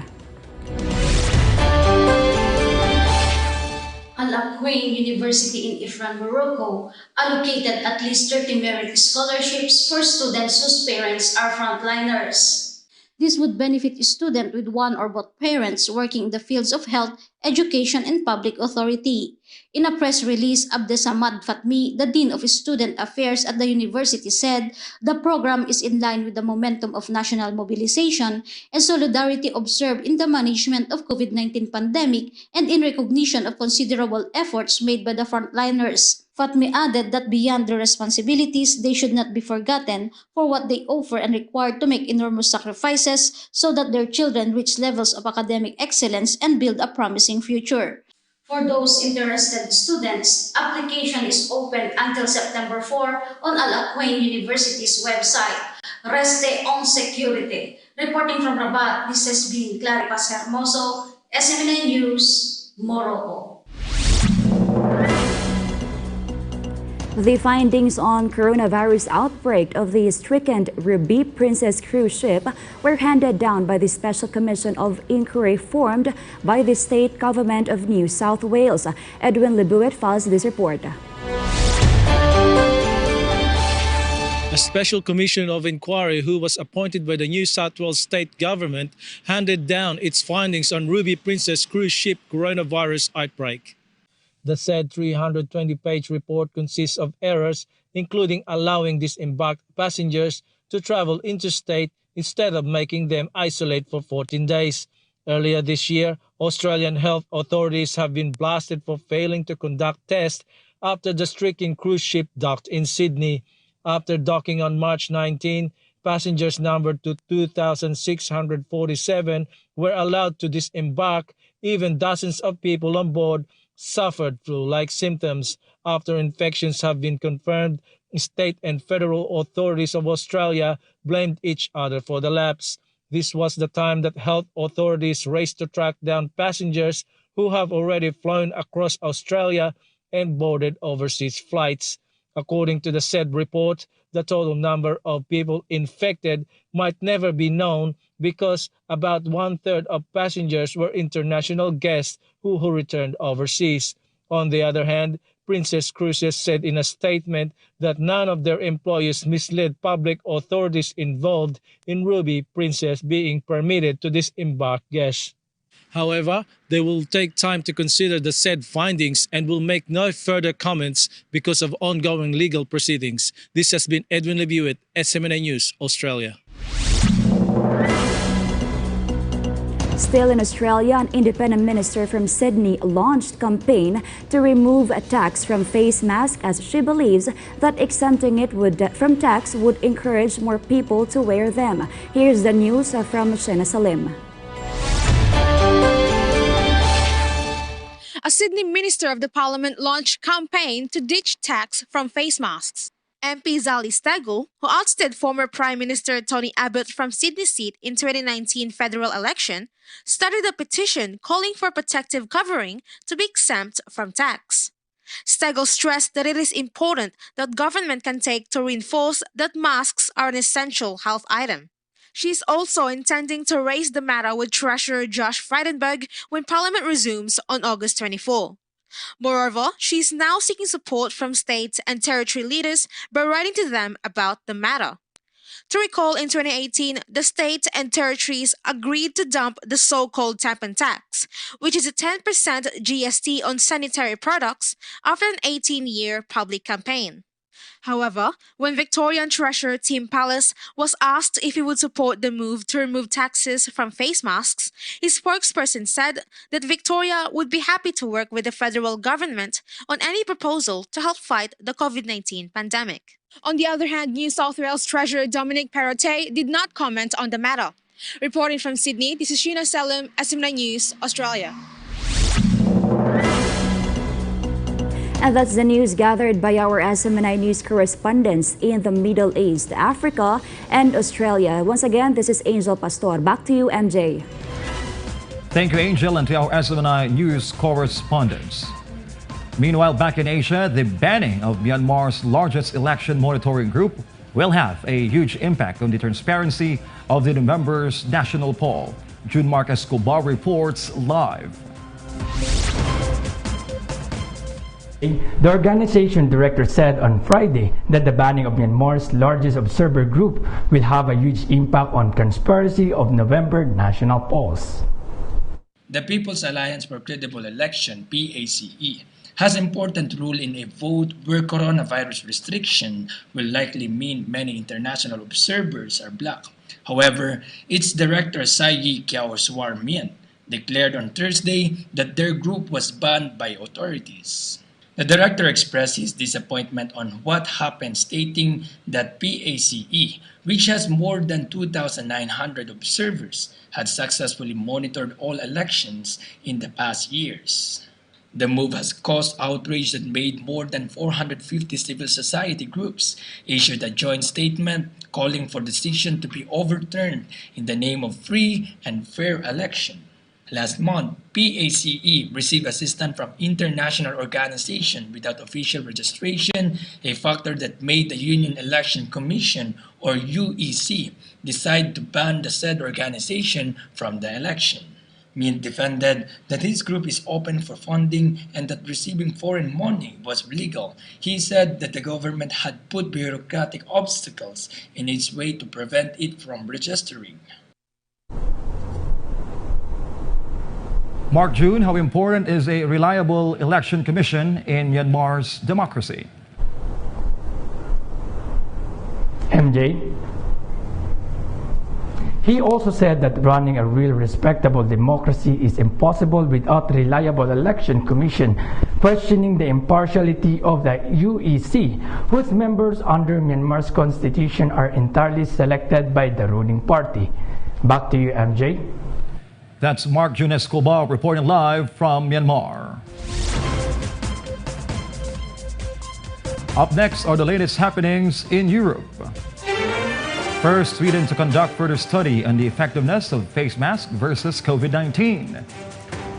Al-Aqwain University in Ifran, Morocco, allocated at least 30 merit scholarships for students whose parents are frontliners. This would benefit students with one or both parents working in the fields of health, education, and public authority. In a press release, Abdesamad Fatmi, the Dean of Student Affairs at the university, said the program is in line with the momentum of national mobilization and solidarity observed in the management of COVID-19 pandemic and in recognition of considerable efforts made by the frontliners. Fatmi added that beyond their responsibilities, they should not be forgotten for what they offer and required to make enormous sacrifices so that their children reach levels of academic excellence and build a promising future. For those interested students, application is open until September 4 on Al-Aqwain University's website. Reste en sécurité. Reporting from Rabat, this has been Claribas Hermoso, SMNA News, Morocco. The findings on coronavirus outbreak of the stricken Ruby Princess cruise ship were handed down by the Special Commission of Inquiry formed by the state government of New South Wales. Edwin Libuet files this report. A special commission of inquiry who was appointed by the New South Wales state government handed down its findings on Ruby Princess cruise ship coronavirus outbreak. The said 320-page report consists of errors, including allowing disembarked passengers to travel interstate instead of making them isolate for 14 days. Earlier this year, Australian health authorities have been blasted for failing to conduct tests after the stricken cruise ship docked in Sydney. After docking on March 19, passengers numbered to 2,647 were allowed to disembark. Even dozens of people on board suffered flu-like symptoms. After infections have been confirmed, state and federal authorities of Australia blamed each other for the lapse. This was the time that health authorities raced to track down passengers who have already flown across Australia and boarded overseas flights. According to the said report, the total number of people infected might never be known because about one-third of passengers were international guests who returned overseas. On the other hand, Princess Cruises said in a statement that none of their employees misled public authorities involved in Ruby Princess being permitted to disembark guests. However, they will take time to consider the said findings and will make no further comments because of ongoing legal proceedings. This has been Edwin Lebuet, SMNA News, Australia. Still in Australia, an independent minister from Sydney launched a campaign to remove a tax from face masks as she believes that exempting it from tax would encourage more people to wear them. Here's the news from Shena Salim. A Sydney Minister of the Parliament launched a campaign to ditch tax from face masks. MP Zali Steggall, who ousted former Prime Minister Tony Abbott from Sydney seat in 2019 federal election, started a petition calling for protective covering to be exempt from tax. Steggall stressed that it is important that government can take to reinforce that masks are an essential health item. She is also intending to raise the matter with Treasurer Josh Frydenberg when Parliament resumes on August 24. Moreover, she is now seeking support from state and territory leaders by writing to them about the matter. To recall, in 2018, the state and territories agreed to dump the so-called Tampan tax, which is a 10% GST on sanitary products, after an 18-year public campaign. However, when Victorian Treasurer Tim Pallas was asked if he would support the move to remove taxes from face masks, his spokesperson said that Victoria would be happy to work with the federal government on any proposal to help fight the COVID-19 pandemic. On the other hand, New South Wales Treasurer Dominic Perrottet did not comment on the matter. Reporting from Sydney, this is Sheena Selim, SMNA News, Australia. And that's the news gathered by our SMNI News correspondents in the Middle East, Africa, and Australia. Once again, this is Angel Pastor. Back to you, MJ. Thank you, Angel, and to our SMNI News correspondents. Meanwhile, back in Asia, the banning of Myanmar's largest election monitoring group will have a huge impact on the transparency of the November's national poll. June Mark Escobar reports live. The organization director said on Friday that the banning of Myanmar's largest observer group will have a huge impact on transparency of November national polls. The People's Alliance for Credible Election, PACE, has important role in a vote where coronavirus restriction will likely mean many international observers are blocked. However, its director Sayi Kiaoswar Mien declared on Thursday that their group was banned by authorities. The director expressed his disappointment on what happened, stating that PACE, which has more than 2,900 observers, had successfully monitored all elections in the past years. The move has caused outrage that made more than 450 civil society groups issued a joint statement calling for the decision to be overturned in the name of free and fair election. Last month, PACE received assistance from international organizations without official registration, a factor that made the Union Election Commission, or UEC, decide to ban the said organization from the election. Min defended that his group is open for funding and that receiving foreign money was legal. He said that the government had put bureaucratic obstacles in its way to prevent it from registering. Mark June, how important is a reliable election commission in Myanmar's democracy? MJ? He also said that running a real respectable democracy is impossible without a reliable election commission, questioning the impartiality of the UEC, whose members under Myanmar's constitution are entirely selected by the ruling party. Back to you, MJ. That's Mark June Escobar reporting live from Myanmar. Up next are the latest happenings in Europe. First, Sweden to conduct further study on the effectiveness of face masks versus COVID-19.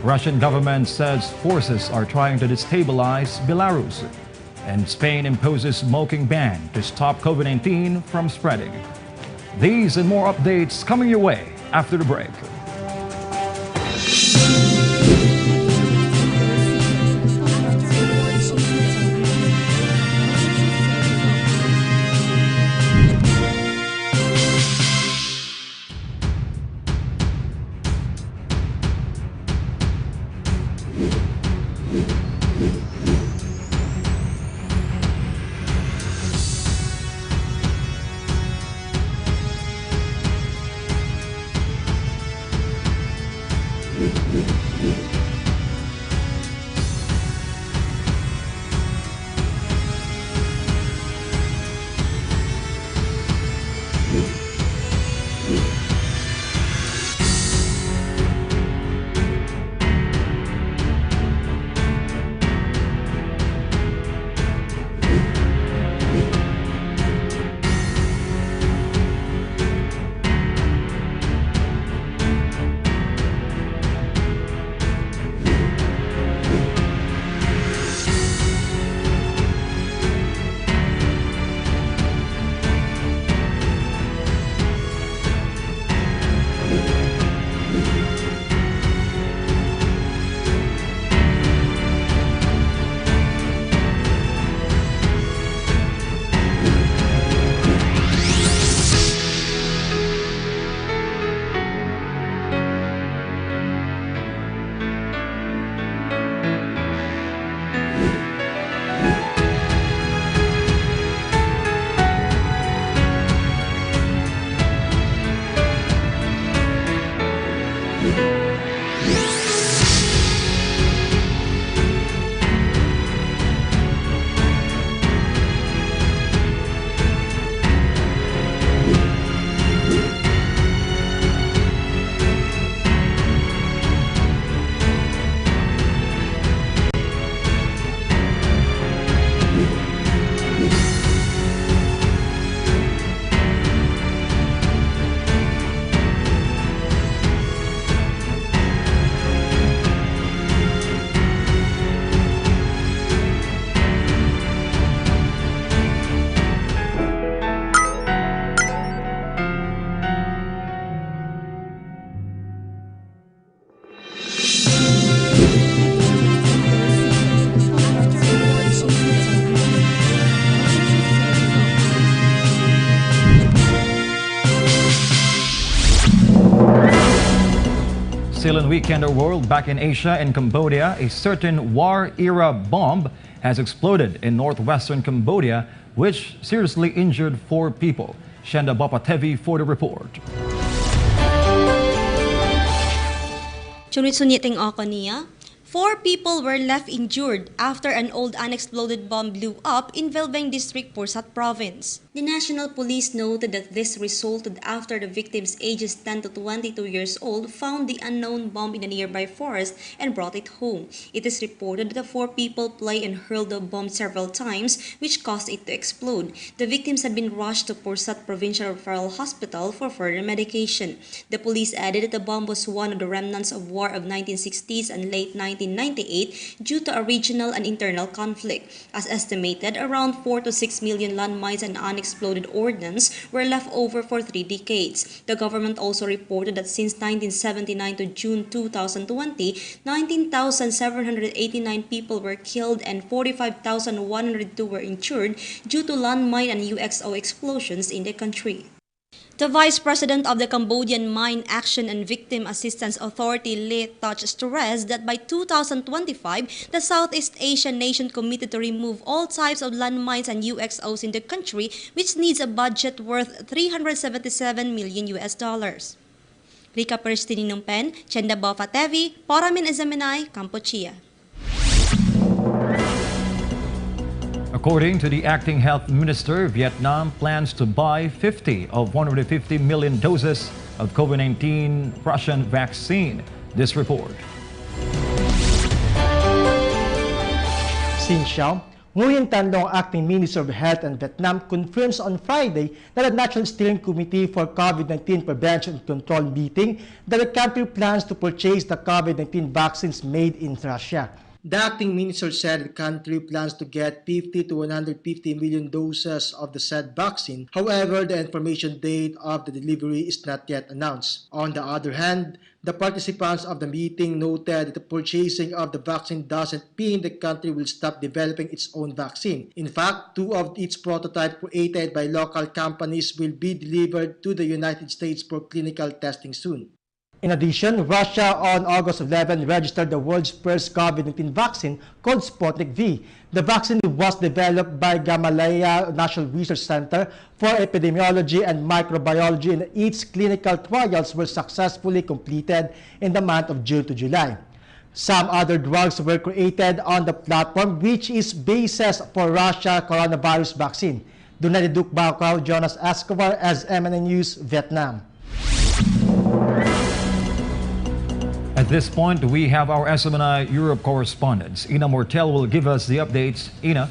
Russian government says forces are trying to destabilize Belarus. And Spain imposes smoking ban to stop COVID-19 from spreading. These and more updates coming your way after the break. Still in Weekender World, back in Asia and Cambodia, a certain war-era bomb has exploded in northwestern Cambodia, which seriously injured 4 people. Shenda Bopatevi for the report. Chunit-suniting ako niya. 4 people were left injured after an old unexploded bomb blew up in Velbeng District, Pursat Province. The National Police noted that this resulted after the victims ages 10 to 22 years old found the unknown bomb in a nearby forest and brought it home. It is reported that the 4 people played and hurled the bomb several times, which caused it to explode. The victims had been rushed to Pursat Provincial Referral Hospital for further medication. The police added that the bomb was one of the remnants of war of 1960s and late 1998 due to a regional and internal conflict. As estimated, around 4 to 6 million landmines and unexploded ordnance were left over for 3 decades. The government also reported that since 1979 to June 2020, 19,789 people were killed and 45,102 were injured due to landmine and UXO explosions in the country. The Vice President of the Cambodian Mine Action and Victim Assistance Authority, Lee Touch, stressed that by 2025, the Southeast Asian nation committed to remove all types of landmines and UXOs in the country, which needs a budget worth $377 million. Rika Peristini ng Pen, Chenda Bopatevi, Poramin Examinay, Kampuchea. According to the acting health minister, Vietnam plans to buy 50 of 150 million doses of COVID-19 Russian vaccine. This report. Sin Xiao, Nguyen Tan Long, acting Minister of Health in Vietnam, confirms on Friday that the National Steering Committee for COVID-19 Prevention and Control meeting that the country plans to purchase the COVID-19 vaccines made in Russia. The acting minister said the country plans to get 50 to 150 million doses of the said vaccine. However, the information date of the delivery is not yet announced. On the other hand, the participants of the meeting noted that the purchasing of the vaccine doesn't mean the country will stop developing its own vaccine. In fact, 2 of its prototypes created by local companies will be delivered to the United States for clinical testing soon. In addition, Russia on August 11 registered the world's first COVID-19 vaccine called Sputnik V. The vaccine was developed by Gamaleya National Research Center for Epidemiology and Microbiology, and its clinical trials were successfully completed in the month of June to July. Some other drugs were created on the platform, which is basis for Russia coronavirus vaccine. Dunay Duc Bacau, Jonas Escobar, as MNN News, Vietnam. At this point, we have our SMNI Europe correspondent. Ina Mortel will give us the updates. Ina.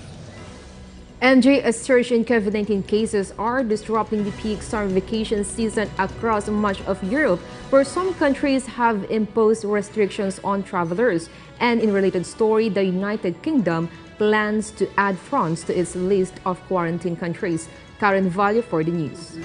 MJ, a surge in COVID-19 cases are disrupting the peak summer vacation season across much of Europe, where some countries have imposed restrictions on travelers. And in related story, the United Kingdom plans to add France to its list of quarantine countries. Karen Value for the news.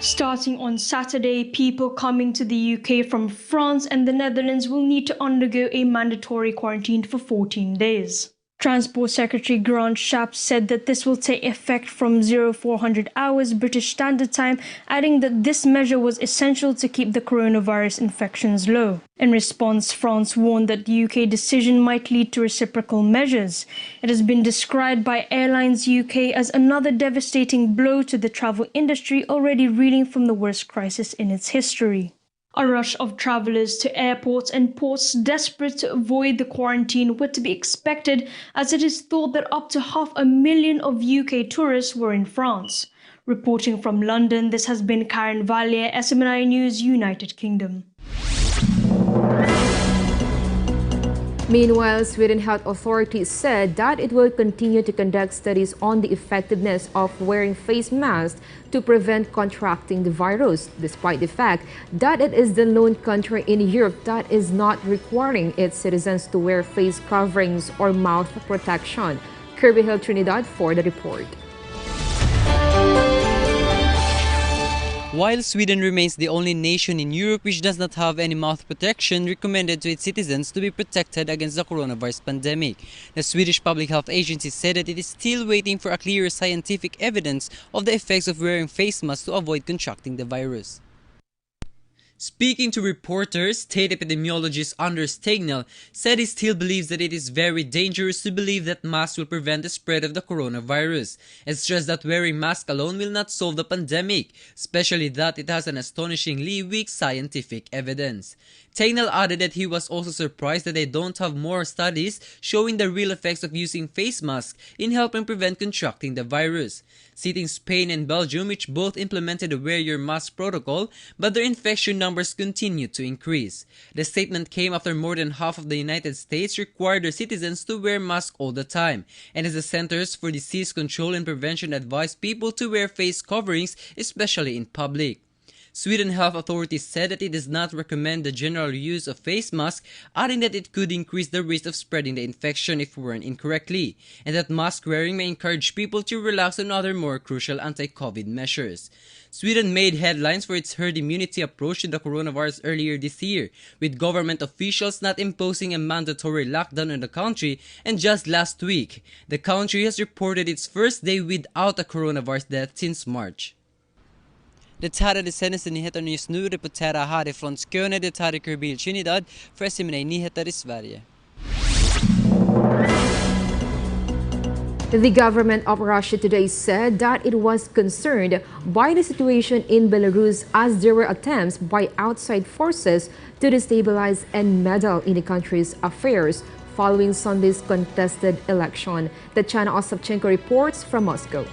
Starting on Saturday, people coming to the UK from France and the Netherlands will need to undergo a mandatory quarantine for 14 days. Transport Secretary Grant Shapps said that this will take effect from 0400 hours British Standard Time, adding that this measure was essential to keep the coronavirus infections low. In response, France warned that the UK decision might lead to reciprocal measures. It has been described by Airlines UK as another devastating blow to the travel industry, already reeling from the worst crisis in its history. A rush of travelers to airports and ports desperate to avoid the quarantine were to be expected, as it is thought that up to 500,000 of UK tourists were in France. Reporting from London, this has been Karen Vallier, SMNI News, United Kingdom. Meanwhile, Sweden health authorities said that it will continue to conduct studies on the effectiveness of wearing face masks to prevent contracting the virus, despite the fact that it is the lone country in Europe that is not requiring its citizens to wear face coverings or mouth protection. Kirby Hill Trinidad for the report. While Sweden remains the only nation in Europe which does not have any mouth protection recommended to its citizens to be protected against the coronavirus pandemic, the Swedish Public Health Agency said that it is still waiting for a clear scientific evidence of the effects of wearing face masks to avoid contracting the virus. Speaking to reporters, state epidemiologist Anders Tegnell said he still believes that it is very dangerous to believe that masks will prevent the spread of the coronavirus, and stressed that wearing masks alone will not solve the pandemic, especially that it has an astonishingly weak scientific evidence. Tegnell added that he was also surprised that they don't have more studies showing the real effects of using face masks in helping prevent contracting the virus, citing Spain and Belgium, which both implemented a wear your mask protocol, but their infection numbers continued to increase. The statement came after more than half of the United States required their citizens to wear masks all the time, and as the Centers for Disease Control and Prevention advised people to wear face coverings, especially in public. Sweden health authorities said that it does not recommend the general use of face masks, adding that it could increase the risk of spreading the infection if worn incorrectly, and that mask wearing may encourage people to relax on other more crucial anti-COVID measures. Sweden made headlines for its herd immunity approach to the coronavirus earlier this year, with government officials not imposing a mandatory lockdown in the country, and just last week, the country has reported its first day without a coronavirus death since March. Det här är de senaste nyheterna just nu, reporterar härifrån Skåne, det här är Kirbil Trinidad för SMNA Nyheter i Sverige. The government of Russia today said that it was concerned by the situation in Belarus as there were attempts by outside forces to destabilize and meddle in the country's affairs following Sunday's contested election. Tatiana Ostapchenko reports from Moscow.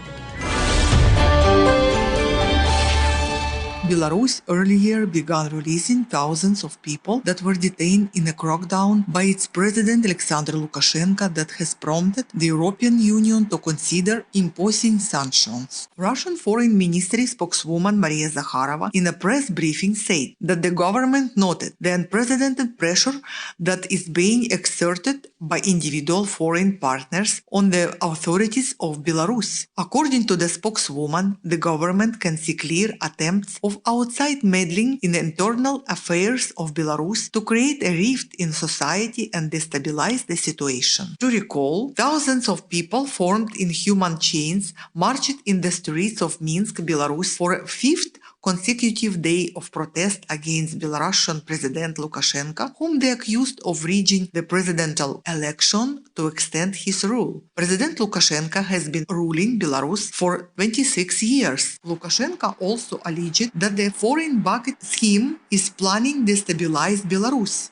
Belarus earlier began releasing thousands of people that were detained in a crackdown by its president Alexander Lukashenko that has prompted the European Union to consider imposing sanctions. Russian Foreign Ministry spokeswoman Maria Zakharova in a press briefing said that the government noted the unprecedented pressure that is being exerted by individual foreign partners on the authorities of Belarus. According to the spokeswoman, the government can see clear attempts of outside meddling in the internal affairs of Belarus to create a rift in society and destabilize the situation. To recall, thousands of people formed in human chains marched in the streets of Minsk, Belarus for a fifth consecutive day of protest against Belarusian President Lukashenko, whom they accused of rigging the presidential election to extend his rule. President Lukashenko has been ruling Belarus for 26 years. Lukashenko also alleged that the foreign bucket scheme is planning to destabilize Belarus.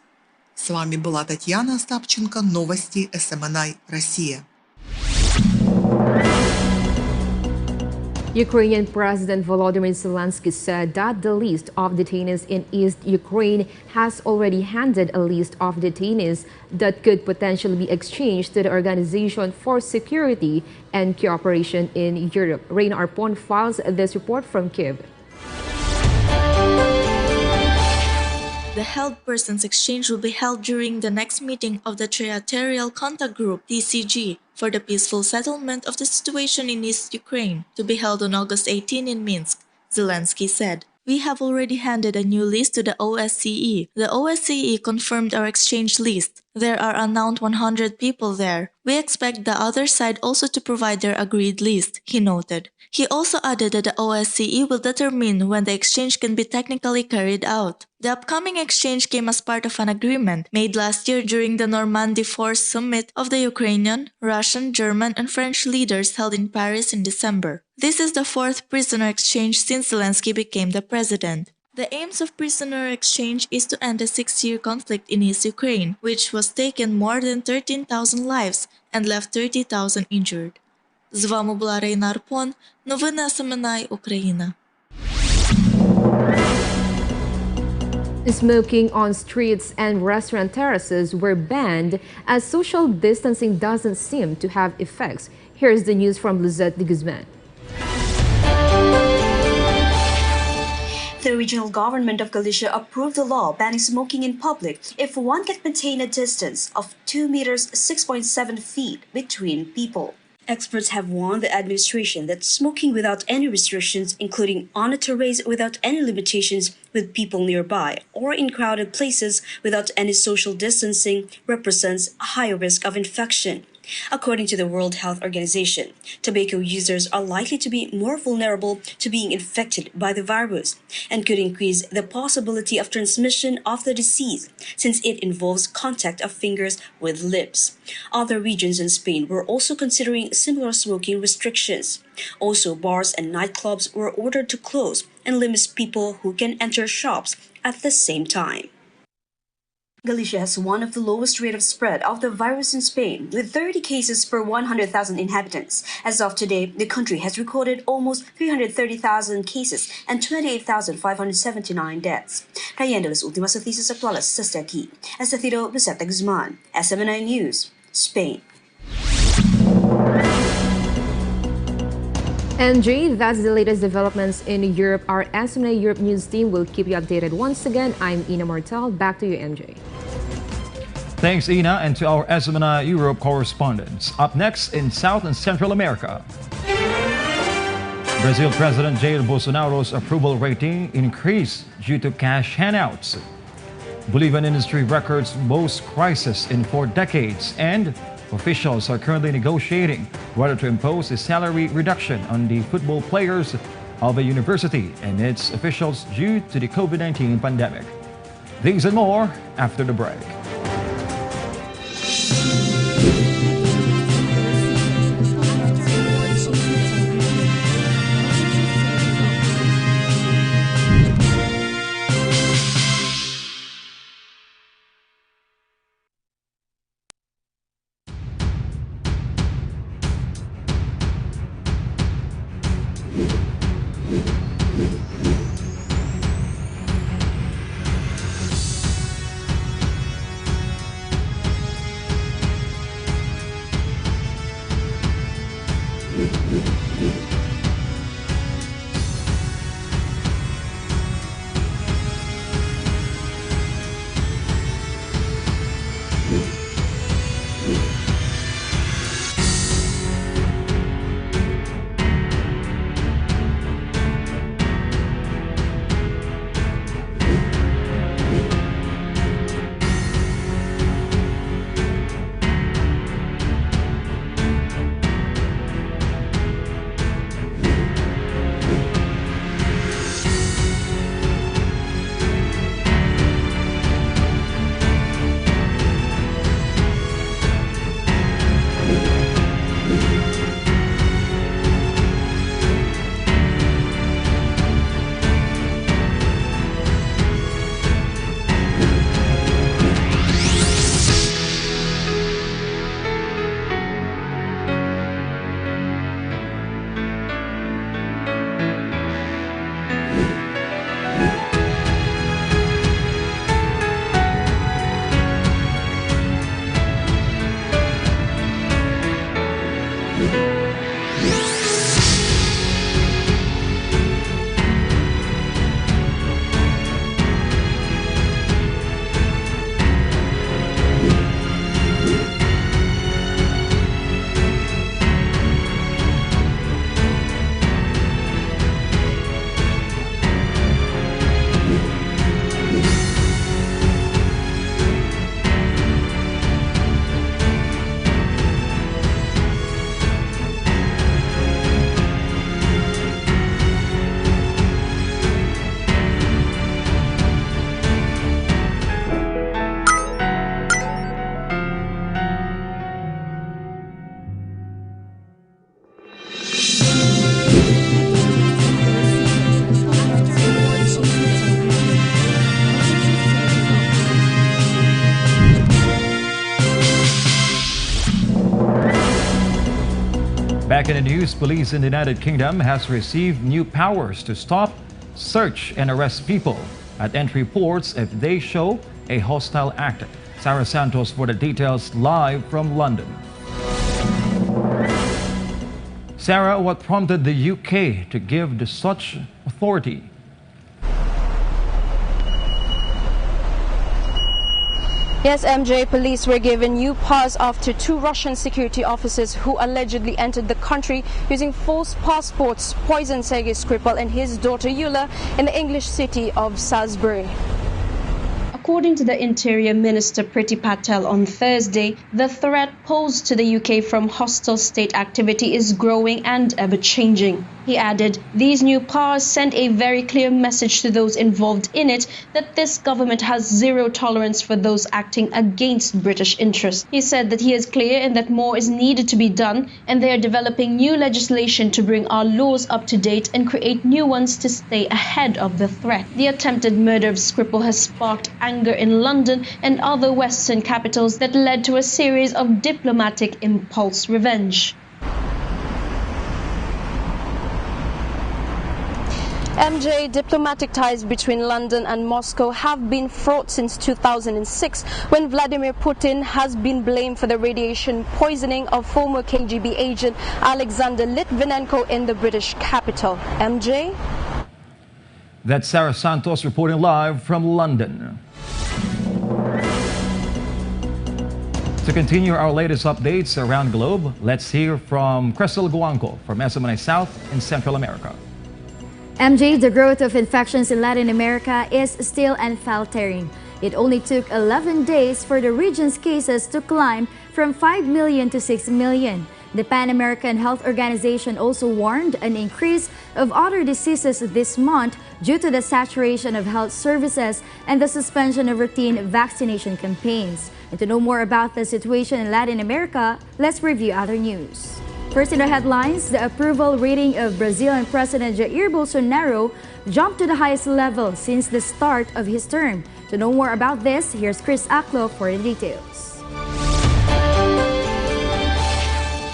С вами была Татьяна Остапченко, новости СМНА Россия. Ukrainian President Volodymyr Zelensky said that the list of detainees in East Ukraine has already handed a list of detainees that could potentially be exchanged to the Organization for Security and Cooperation in Europe. Reina Arpon files this report from Kyiv. The held persons exchange will be held during the next meeting of the Territorial Contact Group, TCG, for the peaceful settlement of the situation in East Ukraine, to be held on August 18 in Minsk, Zelensky said. We have already handed a new list to the OSCE. The OSCE confirmed our exchange list. There are announced 100 people there. We expect the other side also to provide their agreed list, he noted. He also added that the OSCE will determine when the exchange can be technically carried out. The upcoming exchange came as part of an agreement made last year during the Normandy Force Summit of the Ukrainian, Russian, German, and French leaders held in Paris in December. This is the fourth prisoner exchange since Zelensky became the president. The aims of prisoner exchange is to end a 6-year conflict in East Ukraine, which was taken more than 13,000 lives and left 30,000 injured. З вами була Рейна Арпон. Новини СМНА Україна. Smoking on streets and restaurant terraces were banned as social distancing doesn't seem to have effects. Here's the news from Lizette de Guzman. The regional government of Galicia approved a law banning smoking in public if one can maintain a distance of 2 meters 6.7 feet between people. Experts have warned the administration that smoking without any restrictions, including on a terrace without any limitations with people nearby, or in crowded places without any social distancing, represents a higher risk of infection. According to the World Health Organization, tobacco users are likely to be more vulnerable to being infected by the virus and could increase the possibility of transmission of the disease since it involves contact of fingers with lips. Other regions in Spain were also considering similar smoking restrictions. Also, bars and nightclubs were ordered to close and limit people who can enter shops at the same time. Galicia has one of the lowest rate of spread of the virus in Spain, with 30 cases per 100,000 inhabitants. As of today, the country has recorded almost 330,000 cases and 28,579 deaths. Trayendo las últimas noticias actuales desde aquí, Estefiro Vicente Guzmán, SMNI News, Spain. MJ, that's the latest developments in Europe. Our SMNI Europe News team will keep you updated. Once again, I'm Ina Martel. Back to you, MJ. Thanks, Ina, and to our SMNI Europe correspondents. Up next in South and Central America. Brazil President Jair Bolsonaro's approval rating increased due to cash handouts. Bolivian industry records most crisis in 4 decades, and officials are currently negotiating whether to impose a salary reduction on the football players of a university and its officials due to the COVID-19 pandemic. These and more after the break. Back in the news, police in the United Kingdom has received new powers to stop, search, and arrest people at entry ports if they show a hostile act. Sarah Santos for the details live from London. Sarah, what prompted the UK to give such authority? Yes, MJ, police were given new powers after 2 Russian security officers who allegedly entered the country using false passports poisoned Sergei Skripal and his daughter Yulia in the English city of Salisbury. According to the Interior Minister Priti Patel on Thursday, the threat posed to the UK from hostile state activity is growing and ever-changing. He added, these new powers send a very clear message to those involved in it that this government has zero tolerance for those acting against British interests. He said that he is clear and that more is needed to be done, and they are developing new legislation to bring our laws up to date and create new ones to stay ahead of the threat. The attempted murder of Skripal has sparked anger in London and other Western capitals that led to a series of diplomatic impulse revenge. MJ, diplomatic ties between London and Moscow have been fraught since 2006, when Vladimir Putin has been blamed for the radiation poisoning of former KGB agent Alexander Litvinenko in the British capital. MJ? That's Sarah Santos reporting live from London. To continue our latest updates around the globe, let's hear from Crystal Guanco from SMNI South in Central America. MJ, the growth of infections in Latin America is still unfaltering. It only took 11 days for the region's cases to climb from 5 million to 6 million. The Pan American Health Organization also warned an increase of other diseases this month due to the saturation of health services and the suspension of routine vaccination campaigns. And to know more about the situation in Latin America, let's review other news. First in the headlines, the approval rating of Brazilian President Jair Bolsonaro jumped to the highest level since the start of his term. To know more about this, here's Chris Aklo for the details.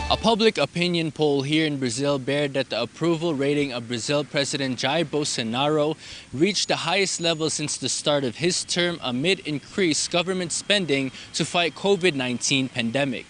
A public opinion poll here in Brazil bared that the approval rating of Brazil President Jair Bolsonaro reached the highest level since the start of his term amid increased government spending to fight COVID-19 pandemic.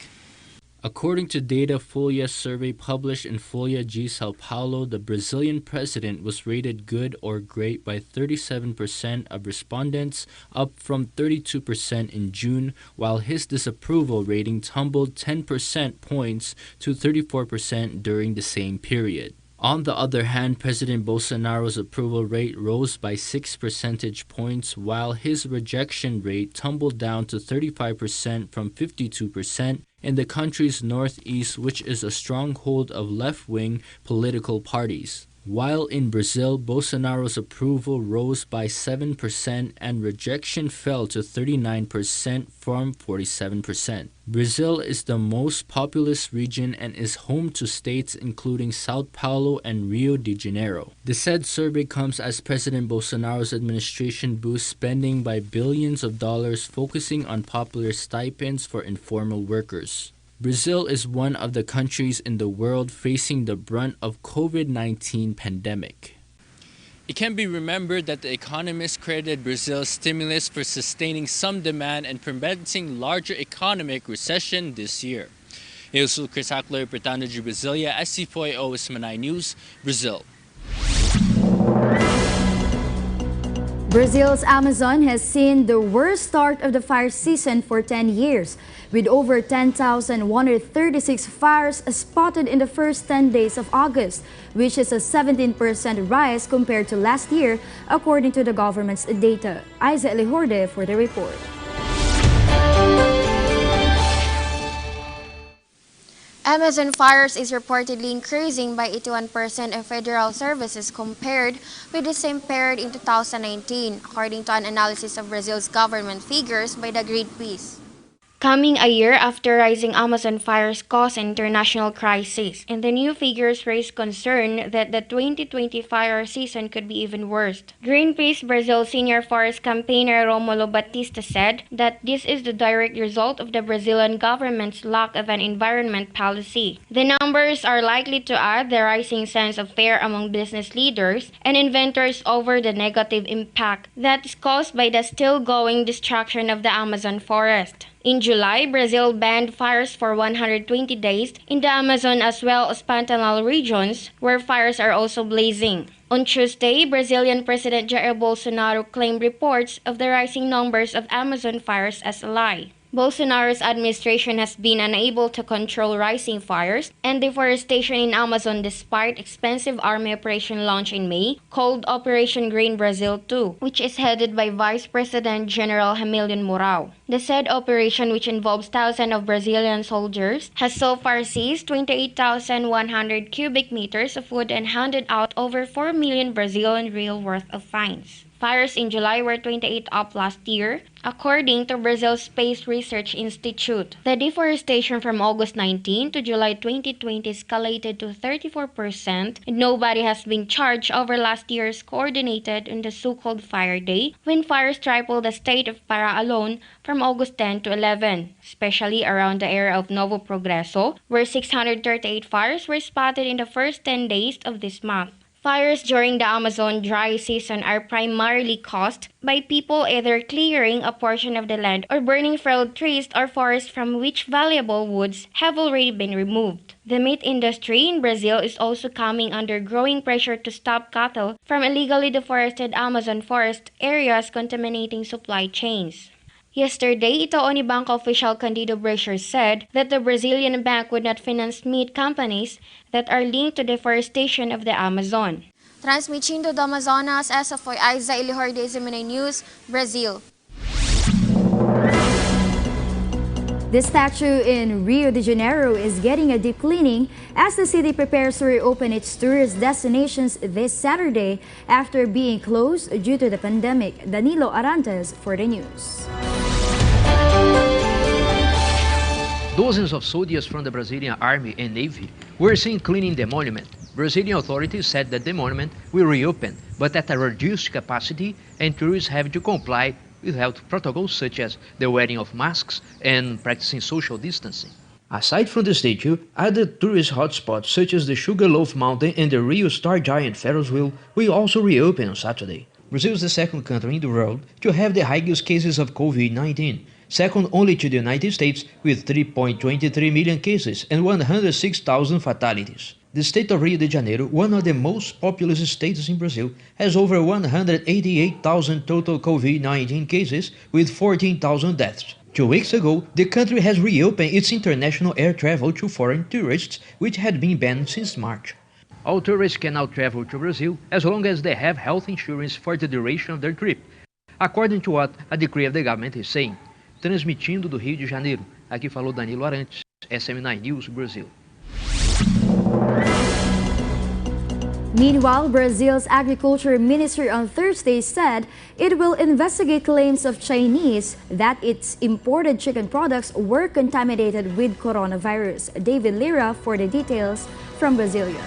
According to data Folha survey published in Folha de Sao Paulo, the Brazilian president was rated good or great by 37% of respondents, up from 32% in June, while his disapproval rating tumbled 10% points to 34% during the same period. On the other hand, President Bolsonaro's approval rate rose by 6 percentage points, while his rejection rate tumbled down to 35% from 52% in the country's northeast, which is a stronghold of left-wing political parties. While in Brazil, Bolsonaro's approval rose by 7% and rejection fell to 39% from 47%. Brazil is the most populous region and is home to states including São Paulo and Rio de Janeiro. The said survey comes as President Bolsonaro's administration boosts spending by billions of dollars, focusing on popular stipends for informal workers. Brazil is one of the countries in the world facing the brunt of COVID-19 pandemic. It can be remembered that the economists credited Brazil's stimulus for sustaining some demand and preventing larger economic recession this year. Eu sou Chris Aklo, reportando de Brasília, SC4AO SMNI News, Brazil. Brazil's Amazon has seen the worst start of the fire season for 10 years, with over 10,136 fires spotted in the first 10 days of August, which is a 17% rise compared to last year, according to the government's data. Isa Elihorde for the report. Amazon fires is reportedly increasing by 81% of federal services compared with the same period in 2019, according to an analysis of Brazil's government figures by the Greenpeace. Coming a year after rising Amazon fires caused an international crisis, and the new figures raise concern that the 2020 fire season could be even worse. Greenpeace Brazil senior forest campaigner Romulo Batista said that this is the direct result of the Brazilian government's lack of an environment policy. The numbers are likely to add the rising sense of fear among business leaders and inventors over the negative impact that is caused by the still-going destruction of the Amazon forest. In July, Brazil banned fires for 120 days in the Amazon as well as Pantanal regions, where fires are also blazing. On Tuesday, Brazilian President Jair Bolsonaro claimed reports of the rising numbers of Amazon fires as a lie. Bolsonaro's administration has been unable to control rising fires and deforestation in Amazon despite expensive army operation launched in May called Operation Green Brazil 2, which is headed by Vice President General Hamilton Mourão. The said operation, which involves thousands of Brazilian soldiers, has so far seized 28,100 cubic meters of wood and handed out over 4 million Brazilian real worth of fines. Fires in July were 28 up last year, according to Brazil's Space Research Institute. The deforestation from August 19 to July 2020 escalated to 34%, and nobody has been charged over last year's coordinated on the so-called Fire Day, when fires tripled the state of Pará alone from August 10 to 11, especially around the area of Novo Progresso, where 638 fires were spotted in the first 10 days of this month. Fires during the Amazon dry season are primarily caused by people either clearing a portion of the land or burning felled trees or forests from which valuable woods have already been removed. The meat industry in Brazil is also coming under growing pressure to stop cattle from illegally deforested Amazon forest areas contaminating supply chains. Yesterday, Itaú Unibanco official Candido Bracher said that the Brazilian bank would not finance meat companies that are linked to deforestation of the Amazon. Transmitindo do Amazonas, essa foi Aiza Ilihor, DZMNA News, Brazil. The statue in Rio de Janeiro is getting a deep cleaning as the city prepares to reopen its tourist destinations this Saturday after being closed due to the pandemic. Danilo Arantes for the news. Dozens of soldiers from the Brazilian Army and Navy were seen cleaning the monument. Brazilian authorities said that the monument will reopen, but at a reduced capacity, and tourists have to comply with health protocols such as the wearing of masks and practicing social distancing. Aside from the statue, other tourist hotspots such as the Sugarloaf Mountain and the Rio Star Giant Ferris wheel will also reopen on Saturday. Brazil is the second country in the world to have the highest cases of COVID-19, second only to the United States with 3.23 million cases and 106,000 fatalities. The state of Rio de Janeiro, one of the most populous states in Brazil, has over 188,000 total COVID-19 cases with 14,000 deaths. 2 weeks ago, the country has reopened its international air travel to foreign tourists, which had been banned since March. All tourists can now travel to Brazil as long as they have health insurance for the duration of their trip, according to what a decree of the government is saying. Transmitindo do Rio de Janeiro, aqui falou Danilo Arantes, SMN News, Brazil. Meanwhile, Brazil's Agriculture Ministry on Thursday said it will investigate claims of Chinese that its imported chicken products were contaminated with coronavirus. David Lira for the details from Brasilia.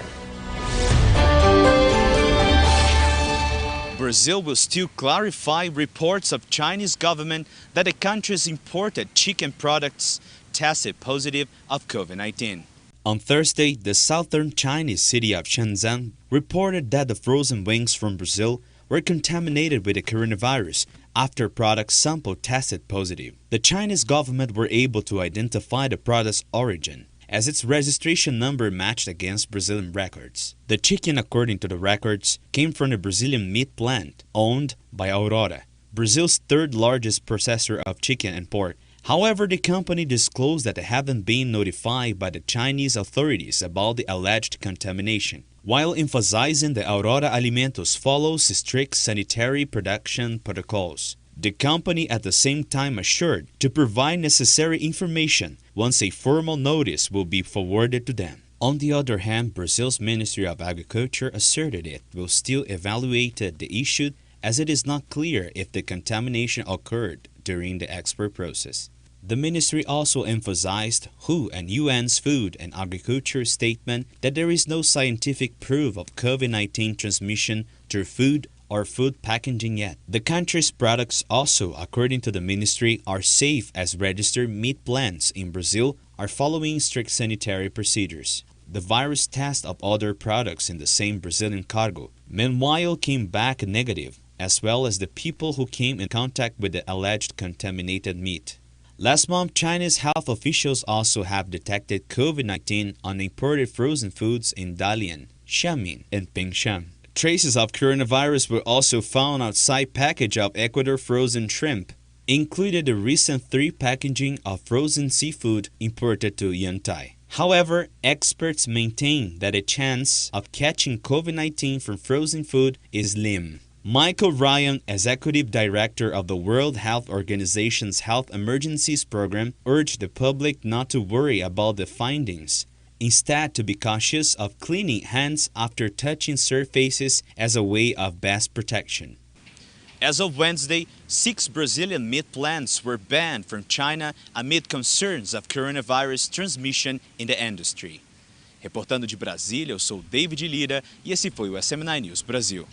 Brazil will still clarify reports of Chinese government that the country's imported chicken products tested positive of COVID-19. On Thursday, the southern Chinese city of Shenzhen reported that the frozen wings from Brazil were contaminated with the coronavirus after product sample tested positive. The Chinese government were able to identify the product's origin, as its registration number matched against Brazilian records. The chicken, according to the records, came from the Brazilian meat plant owned by Aurora, Brazil's third largest processor of chicken and pork. However, the company disclosed that they haven't been notified by the Chinese authorities about the alleged contamination, while emphasizing that Aurora Alimentos follows strict sanitary production protocols. The company at the same time assured to provide necessary information once a formal notice will be forwarded to them. On the other hand, Brazil's Ministry of Agriculture asserted it will still evaluate the issue as it is not clear if the contamination occurred during the export process. The ministry also emphasized WHO and UN's Food and Agriculture statement that there is no scientific proof of COVID-19 transmission through food or food packaging yet. The country's products also, according to the ministry, are safe as registered meat plants in Brazil are following strict sanitary procedures. The virus test of other products in the same Brazilian cargo, meanwhile, came back negative, as well as the people who came in contact with the alleged contaminated meat. Last month, Chinese health officials also have detected COVID-19 on imported frozen foods in Dalian, Xiamen, and Pingshan. Traces of coronavirus were also found outside package of Ecuador frozen shrimp included the recent 3 packaging of frozen seafood imported to Yantai. However, experts maintain that a chance of catching COVID-19 from frozen food is slim. Michael Ryan, Executive Director of the World Health Organization's Health Emergencies Program, urged the public not to worry about the findings. Instead, to be cautious of cleaning hands after touching surfaces as a way of best protection. As of Wednesday, 6 Brazilian meat plants were banned from China amid concerns of coronavirus transmission in the industry. Reportando de Brasília, eu sou David Lira e esse foi o SM9 News Brasil.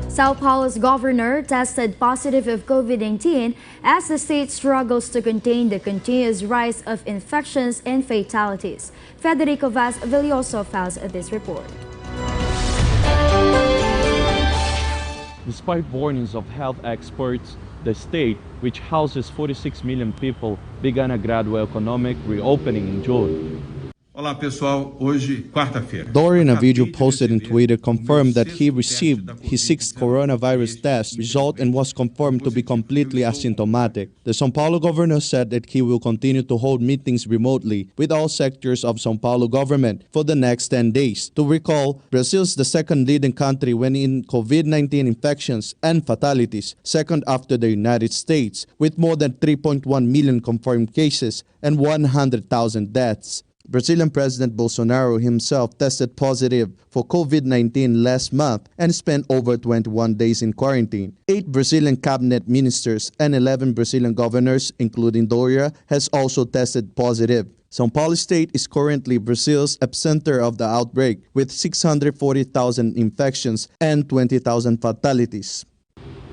Sao Paulo's governor tested positive of COVID-19 as the state struggles to contain the continuous rise of infections and fatalities. Federico Vaz Villoso files this report. Despite warnings of health experts, the state, which houses 46 million people, began a gradual economic reopening in June. Olá pessoal, hoje quarta-feira. Dori, in a video posted in Twitter, confirmed that he received his 6th coronavirus test result and was confirmed to be completely asymptomatic. The São Paulo governor said that he will continue to hold meetings remotely with all sectors of São Paulo government for the next 10 days. To recall, Brazil is the second leading country when in COVID-19 infections and fatalities, second after the United States, with more than 3.1 million confirmed cases and 100,000 deaths. Brazilian President Bolsonaro himself tested positive for COVID-19 last month and spent over 21 days in quarantine. 8 Brazilian cabinet ministers and 11 Brazilian governors, including Doria, has also tested positive. São Paulo State is currently Brazil's epicenter of the outbreak, with 640,000 infections and 20,000 fatalities.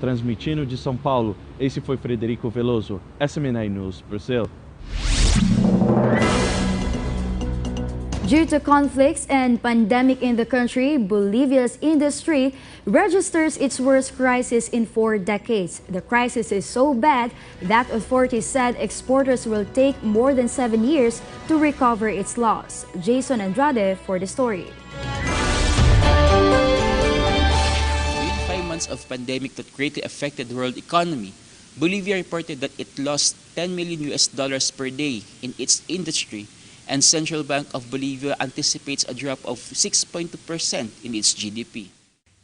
Transmitindo de São Paulo, esse foi Frederico Veloso, SM9 News Brasil. Due to conflicts and pandemic in the country, Bolivia's industry registers its worst crisis in 4 decades. The crisis is so bad that authorities said exporters will take more than 7 years to recover its loss. Jason Andrade for the story. Within 5 months of pandemic that greatly affected the world economy, Bolivia reported that it lost $10 million per day in its industry, and Central Bank of Bolivia anticipates a drop of 6.2% in its GDP.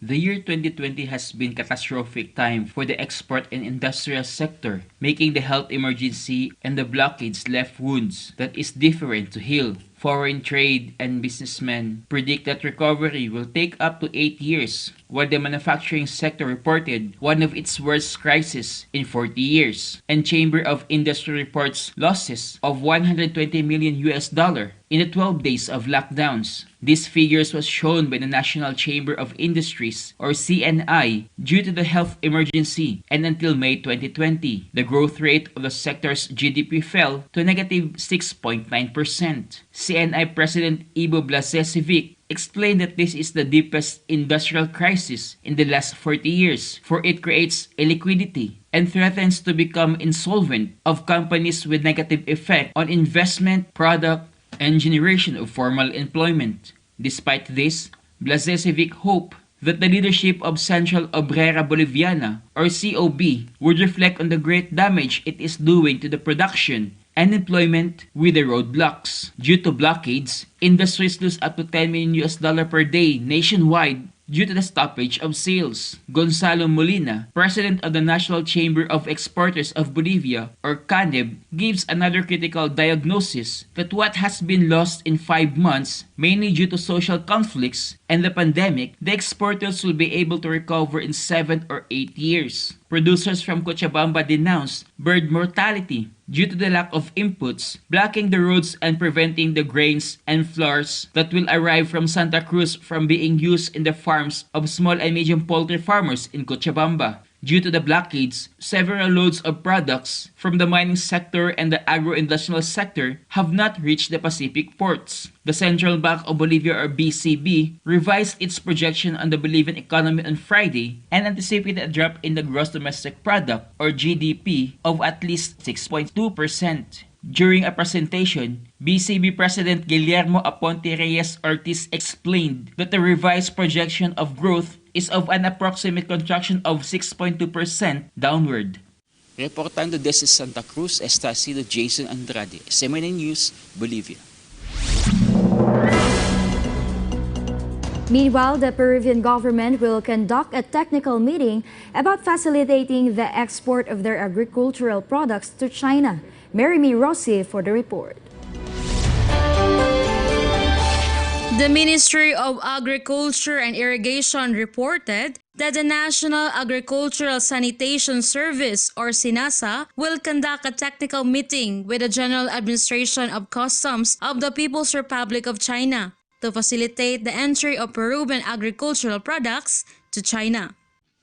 The year 2020 has been a catastrophic time for the export and industrial sector, making the health emergency and the blockades left wounds that is different to heal. Foreign trade and businessmen predict that recovery will take up to 8 years, while the manufacturing sector reported one of its worst crises in 40 years, and Chamber of Industry reports losses of $120 million in the 12 days of lockdowns. These figures was shown by the National Chamber of Industries, or CNI, due to the health emergency, and until May 2020, the growth rate of the sector's GDP fell to negative 6.9%. CNI President Ivo Blasevic explained that this is the deepest industrial crisis in the last 40 years, for it creates illiquidity and threatens to become insolvent of companies with negative effect on investment, product, and generation of formal employment. Despite this, Blasevic hoped that the leadership of Central Obrera Boliviana, or COB, would reflect on the great damage it is doing to the production and employment with the roadblocks. Due to blockades, industries lose up to $10 million per day nationwide due to the stoppage of sales. Gonzalo Molina, president of the National Chamber of Exporters of Bolivia, or CANEB, gives another critical diagnosis that what has been lost in 5 months, mainly due to social conflicts and the pandemic, the exporters will be able to recover in 7 or 8 years. Producers from Cochabamba denounced bird mortality due to the lack of inputs, blocking the roads and preventing the grains and flours that will arrive from Santa Cruz from being used in the farms of small and medium poultry farmers in Cochabamba. Due to the blockades, several loads of products from the mining sector and the agro-industrial sector have not reached the Pacific ports. The Central Bank of Bolivia, or BCB, revised its projection on the Bolivian economy on Friday and anticipated a drop in the gross domestic product, or GDP, of at least 6.2%. During a presentation, BCB President Guillermo Aponte Reyes Ortiz explained that the revised projection of growth is of an approximate contraction of 6.2% downward. Reportando desde Santa Cruz, Estacido Jason Andrade, SMNA News, Bolivia. Meanwhile, the Peruvian government will conduct a technical meeting about facilitating the export of their agricultural products to China. Mary Rossi for the report. The Ministry of Agriculture and Irrigation reported that the National Agricultural Sanitation Service, or SINASA, will conduct a technical meeting with the General Administration of Customs of the People's Republic of China to facilitate the entry of Peruvian agricultural products to China.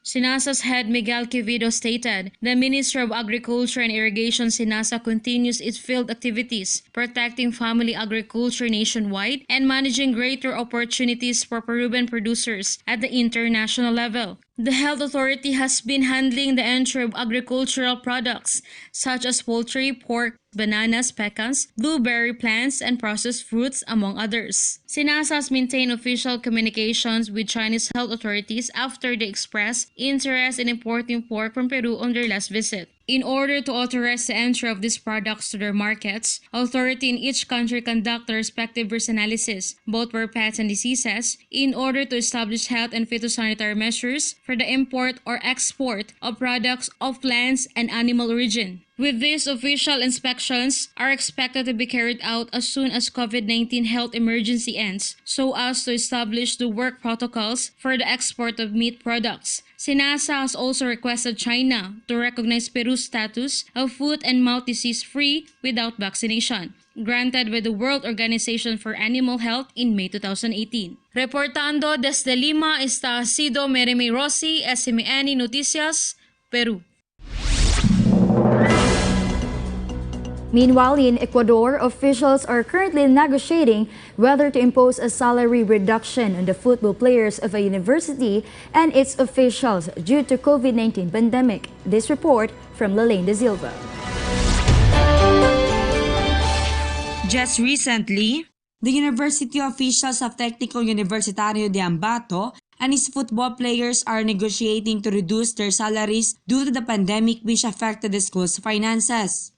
SINASA's head Miguel Quevedo stated, the Ministry of Agriculture and Irrigation SINASA continues its field activities, protecting family agriculture nationwide and managing greater opportunities for Peruvian producers at the international level. The health authority has been handling the entry of agricultural products such as poultry, pork, bananas, pecans, blueberry plants, and processed fruits, among others. SINASA has maintained official communications with Chinese health authorities after they expressed interest in importing pork from Peru on their last visit. In order to authorize the entry of these products to their markets, authority in each country conduct the respective risk analysis, both for pets and diseases, in order to establish health and phytosanitary measures for the import or export of products of plants and animal origin. With these, official inspections are expected to be carried out as soon as COVID-19 health emergency ends, so as to establish the work protocols for the export of meat products. SINASA has also requested China to recognize Peru's status of foot and mouth disease free without vaccination, granted by the World Organization for Animal Health in May 2018. Reportando desde Lima, Estacido Mary Rossi, SMNA Noticias, Peru. Meanwhile, in Ecuador, officials are currently negotiating whether to impose a salary reduction on the football players of a university and its officials due to COVID-19 pandemic. This report from Lelaine De Silva. Just recently, the university officials of Técnico Universitario de Ambato and its football players are negotiating to reduce their salaries due to the pandemic which affected the school's finances.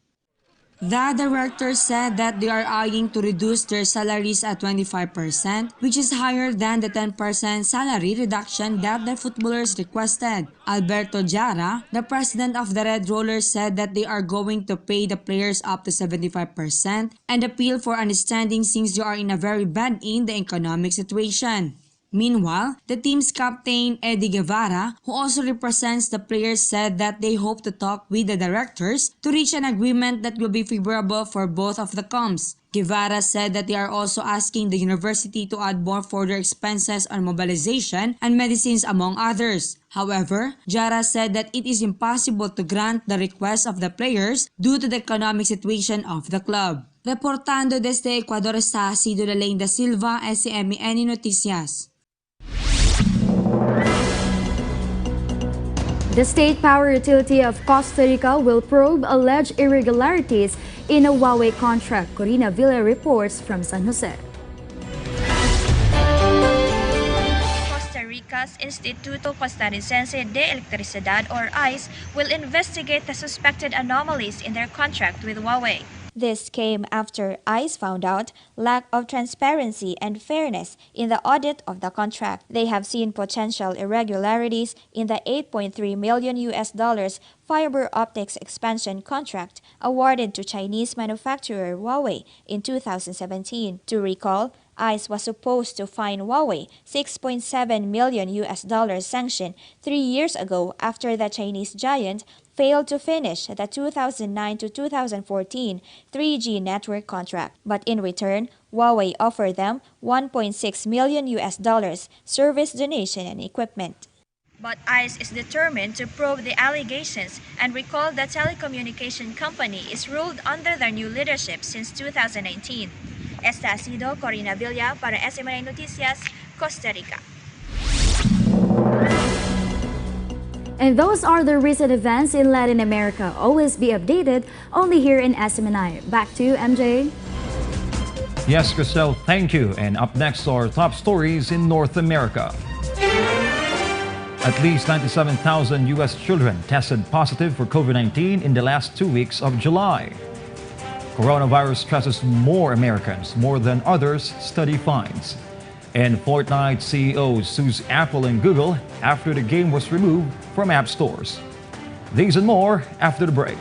The director said that they are eyeing to reduce their salaries at 25%, which is higher than the 10% salary reduction that the footballers requested. Alberto Jara, the president of the Red Rollers, said that they are going to pay the players up to 75% and appeal for understanding since they are in a very bad in the economic situation. Meanwhile, the team's captain Eddie Guevara, who also represents the players, said that they hope to talk with the directors to reach an agreement that will be favorable for both of the camps. Guevara said that they are also asking the university to add more further expenses on mobilization and medicines, among others. However, Jara said that it is impossible to grant the request of the players due to the economic situation of the club. Reportando desde Ecuador, Estacido Lelaine Da Silva, SMNA Noticias. The State Power Utility of Costa Rica will probe alleged irregularities in a Huawei contract. Corina Villa reports from San Jose. Costa Rica's Instituto Costarricense de Electricidad, or ICE, will investigate the suspected anomalies in their contract with Huawei. This came after ICE found out lack of transparency and fairness in the audit of the contract. They have seen potential irregularities in the $8.3 million fiber optics expansion contract awarded to Chinese manufacturer Huawei in 2017. To recall, ICE was supposed to fine Huawei $6.7 million sanction 3 years ago after the Chinese giant failed to finish the 2009 to 2014 3G network contract. But in return, Huawei offered them $1.6 million service donation and equipment. But ICE is determined to probe the allegations and recall the telecommunication company is ruled under their new leadership since 2019. Estacido Corina Villa para SMNA Noticias, Costa Rica. And those are the recent events in Latin America. Always be updated only here in SMNI. Back to you, MJ. Yes, Christelle, thank you. And up next are top stories in North America. At least 97,000 U.S. children tested positive for COVID-19 in the last 2 weeks of July. Coronavirus stresses more Americans more than others, study finds. And Fortnite CEO sues Apple and Google after the game was removed from app stores. These and more after the break.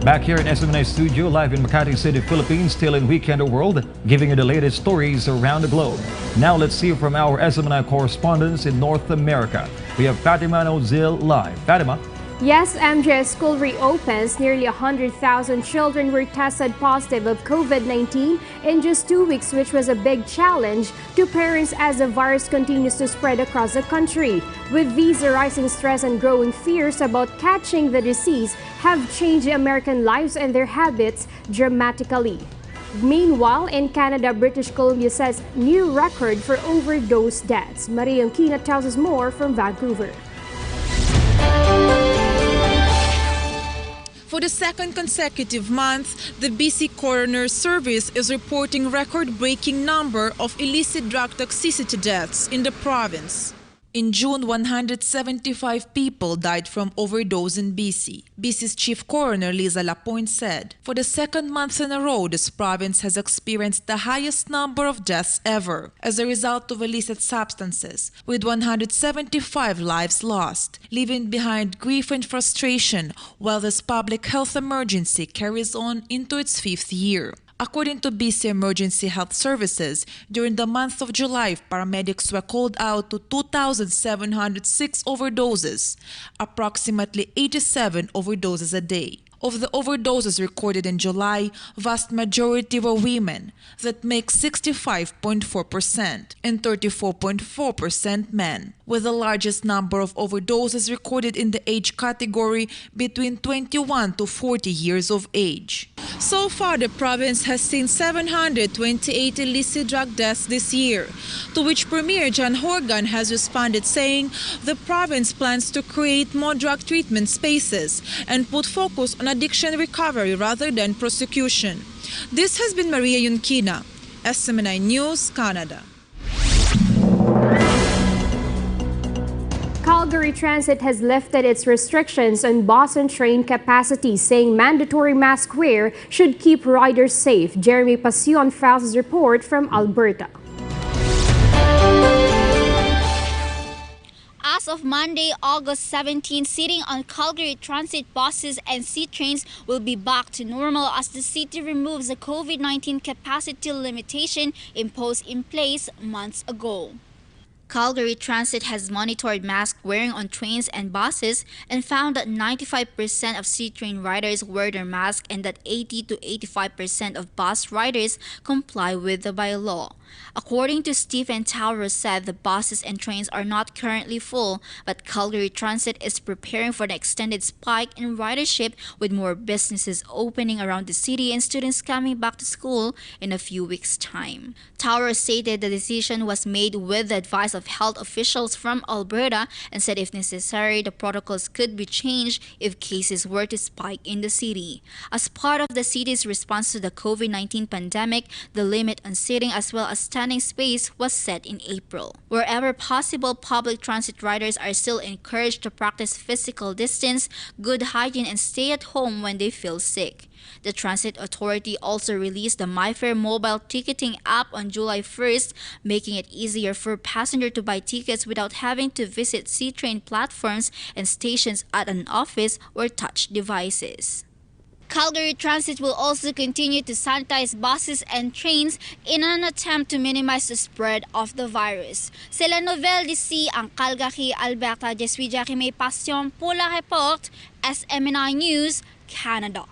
Back here in SMNI Studio, live in Makati City, Philippines, still in Weekender World, giving you the latest stories around the globe. Now let's see from our SMNI correspondents in North America. We have Fatima Nozil live. Fatima. Yes, MJ, school reopens. Nearly 100,000 children were tested positive of COVID-19 in just 2 weeks, which was a big challenge to parents as the virus continues to spread across the country. With these, the rising stress and growing fears about catching the disease have changed the American lives and their habits dramatically. Meanwhile, in Canada, British Columbia sets new record for overdose deaths. Maria Yonquina tells us more from Vancouver. For the second consecutive month, the BC Coroner's Service is reporting record-breaking number of illicit drug toxicity deaths in the province. In June, 175 people died from overdose in BC. BC's Chief Coroner Lisa Lapointe said, for the second month in a row, this province has experienced the highest number of deaths ever as a result of illicit substances, with 175 lives lost, leaving behind grief and frustration while this public health emergency carries on into its 5th year. According to BC Emergency Health Services, during the month of July, paramedics were called out to 2,706 overdoses, approximately 87 overdoses a day. Of the overdoses recorded in July, vast majority were women, that makes 65.4%, and 34.4% men, with the largest number of overdoses recorded in the age category between 21 to 40 years of age. So far, the province has seen 728 illicit drug deaths this year, to which Premier John Horgan has responded saying the province plans to create more drug treatment spaces and put focus on addiction recovery rather than prosecution. This has been Maria Yonquina, SMNI News, Canada. Calgary Transit has lifted its restrictions on bus and train capacity, saying mandatory mask wear should keep riders safe. Jeremy Pasion files his report from Alberta. as of Monday, August 17, seating on Calgary Transit buses and C-trains will be back to normal as the city removes the COVID-19 capacity limitation imposed in place months ago. Calgary Transit has monitored mask wearing on trains and buses and found that 95% of C-train riders wear their mask and that 80 to 85% of bus riders comply with the bylaw. According to Stephen Tower said, the buses and trains are not currently full, but Calgary Transit is preparing for an extended spike in ridership with more businesses opening around the city and students coming back to school in a few weeks' time. Tower stated the decision was made with the advice of health officials from Alberta and said if necessary, the protocols could be changed if cases were to spike in the city. As part of the city's response to the COVID-19 pandemic, the limit on seating as well as standing space was set in April. Wherever possible, public transit riders are still encouraged to practice physical distance, good hygiene, and stay at home when they feel sick. The Transit Authority also released the MyFare mobile ticketing app on July 1st, making it easier for passengers to buy tickets without having to visit C-train platforms and stations at an office or touch devices. Calgary Transit will also continue to sanitize buses and trains in an attempt to minimize the spread of the virus. Sila Novel DC ang Calgary, Alberta. Je suis Jackie May Passion pour la Report, SMNI News, Canada.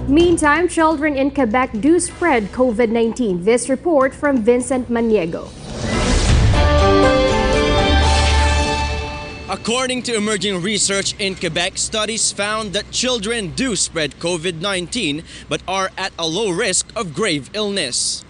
Meantime, children in Quebec do spread COVID-19. This report from Vincent Maniego. According to emerging research in Quebec, studies found that children do spread COVID-19 but are at a low risk of grave illness.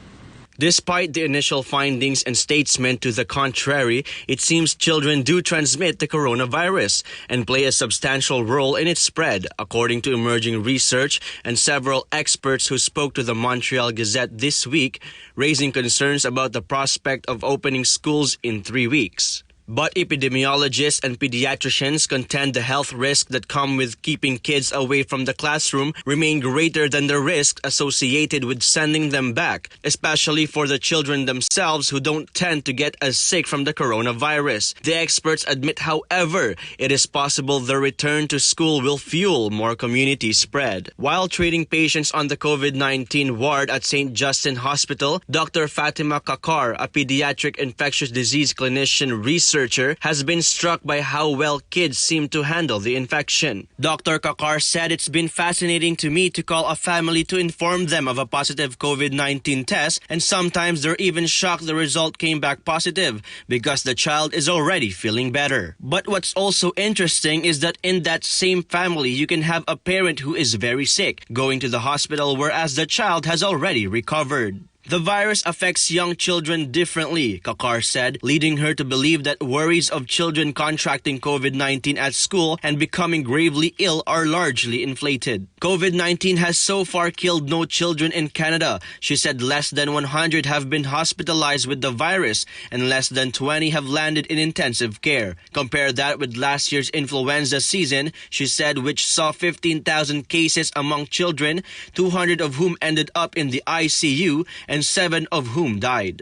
Despite the initial findings and statements to the contrary, it seems children do transmit the coronavirus and play a substantial role in its spread, according to emerging research and several experts who spoke to the Montreal Gazette this week, raising concerns about the prospect of opening schools in 3 weeks. But epidemiologists and pediatricians contend the health risks that come with keeping kids away from the classroom remain greater than the risks associated with sending them back, especially for the children themselves who don't tend to get as sick from the coronavirus. The experts admit, however, it is possible the return to school will fuel more community spread. While treating patients on the COVID-19 ward at St. Justin Hospital, Dr. Fatima Kakar, a pediatric infectious disease clinician researcher, has been struck by how well kids seem to handle the infection. Dr. Kakar said it's been fascinating to me to call a family to inform them of a positive COVID-19 test, and sometimes they're even shocked the result came back positive because the child is already feeling better. But what's also interesting is that in that same family, you can have a parent who is very sick, going to the hospital, whereas the child has already recovered. The virus affects young children differently, Kakar said, leading her to believe that worries of children contracting COVID-19 at school and becoming gravely ill are largely inflated. COVID-19 has so far killed no children in Canada. She said less than 100 have been hospitalized with the virus and less than 20 have landed in intensive care. Compare that with last year's influenza season, she said, which saw 15,000 cases among children, 200 of whom ended up in the ICU and 7 of whom died.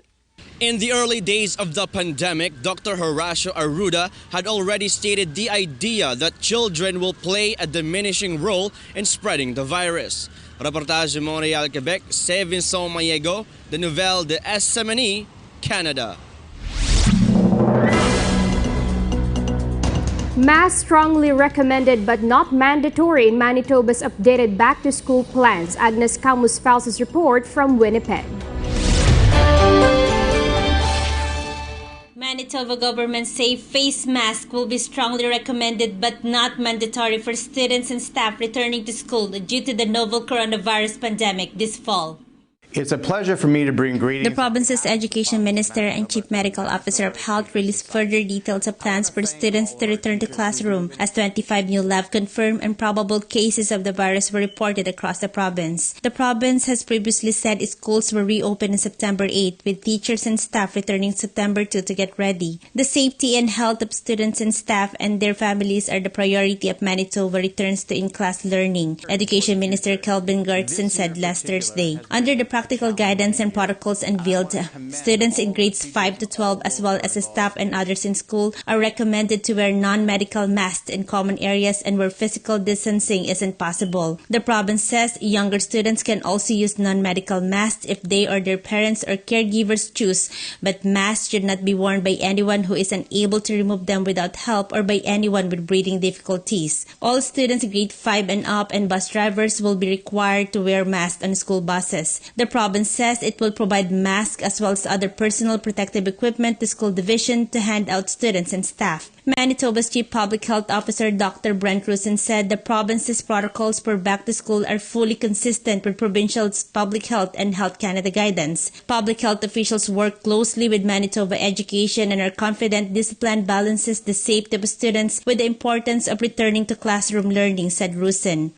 In the early days of the pandemic, Dr. Horacio Arruda had already stated the idea that children will play a diminishing role in spreading the virus. Reportage Montreal, Quebec, Vincent Maniego, The Nouvelle de SMNI, Canada. Masks strongly recommended but not mandatory in Manitoba's updated back-to-school plans. Agnes Camus-Fals's report from Winnipeg. Manitoba government say face mask will be strongly recommended but not mandatory for students and staff returning to school due to the novel coronavirus pandemic this fall. It's a pleasure for me to bring greetings. The province's education minister and chief medical officer of health released further details of plans for students to return to classroom as 25 new lab-confirmed and probable cases of the virus were reported across the province. The province has previously said its schools will reopen on September 8, with teachers and staff returning September 2 to get ready. The safety and health of students and staff and their families are the priority of Manitoba returns to in-class learning, Education Minister Kelvin Gartson said last Thursday. Under the practical guidance and protocols unveiled. Students in grades 5 to 12 as well as staff and others in school are recommended to wear non-medical masks in common areas and where physical distancing isn't possible. The province says younger students can also use non-medical masks if they or their parents or caregivers choose, but masks should not be worn by anyone who is unable to remove them without help or by anyone with breathing difficulties. All students grade 5 and up and bus drivers will be required to wear masks on school buses. The province says it will provide masks as well as other personal protective equipment to school division to hand out students and staff. Manitoba's Chief Public Health Officer Dr. Brent Rusin said the province's protocols for back to school are fully consistent with provincial public health and Health Canada guidance. Public health officials work closely with Manitoba Education and are confident this plan balances the safety of students with the importance of returning to classroom learning, said Rusin.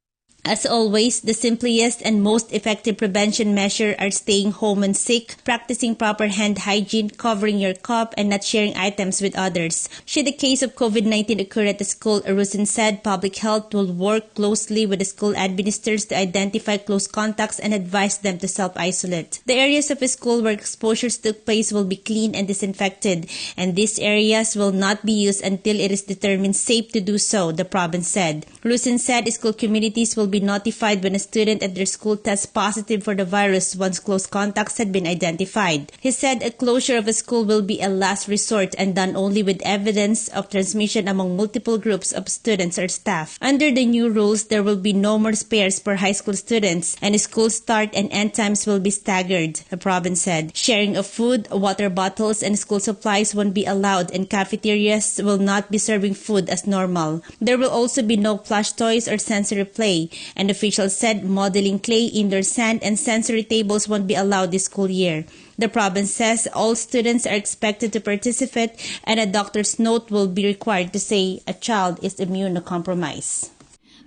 As always, the simplest and most effective prevention measure are staying home when sick, practicing proper hand hygiene, covering your cough, and not sharing items with others. Should a case of COVID-19 occur at the school, Rusin said public health will work closely with the school administrators to identify close contacts and advise them to self-isolate. The areas of the school where exposures took place will be cleaned and disinfected, and these areas will not be used until it is determined safe to do so, the province said. Rusin said school communities will be notified when a student at their school tests positive for the virus once close contacts had been identified. He said a closure of a school will be a last resort and done only with evidence of transmission among multiple groups of students or staff. Under the new rules, there will be no more spares per high school students, and school start and end times will be staggered, the province said. Sharing of food, water bottles, and school supplies won't be allowed, and cafeterias will not be serving food as normal. There will also be no plush toys or sensory play, and officials said modeling clay, indoor sand, and sensory tables won't be allowed this school year. The province says all students are expected to participate, and a doctor's note will be required to say a child is immunocompromised.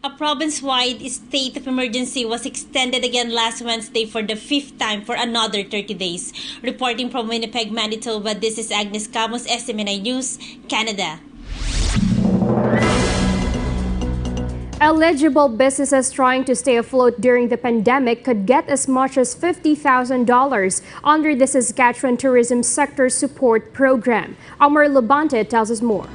A province-wide state of emergency was extended again last Wednesday for the 5th time for another 30 days. Reporting from Winnipeg, Manitoba, this is Agnes Camus, SMNI News, Canada. Eligible businesses trying to stay afloat during the pandemic could get as much as $50,000 under the Saskatchewan Tourism Sector Support Program. Amar Labante tells us more.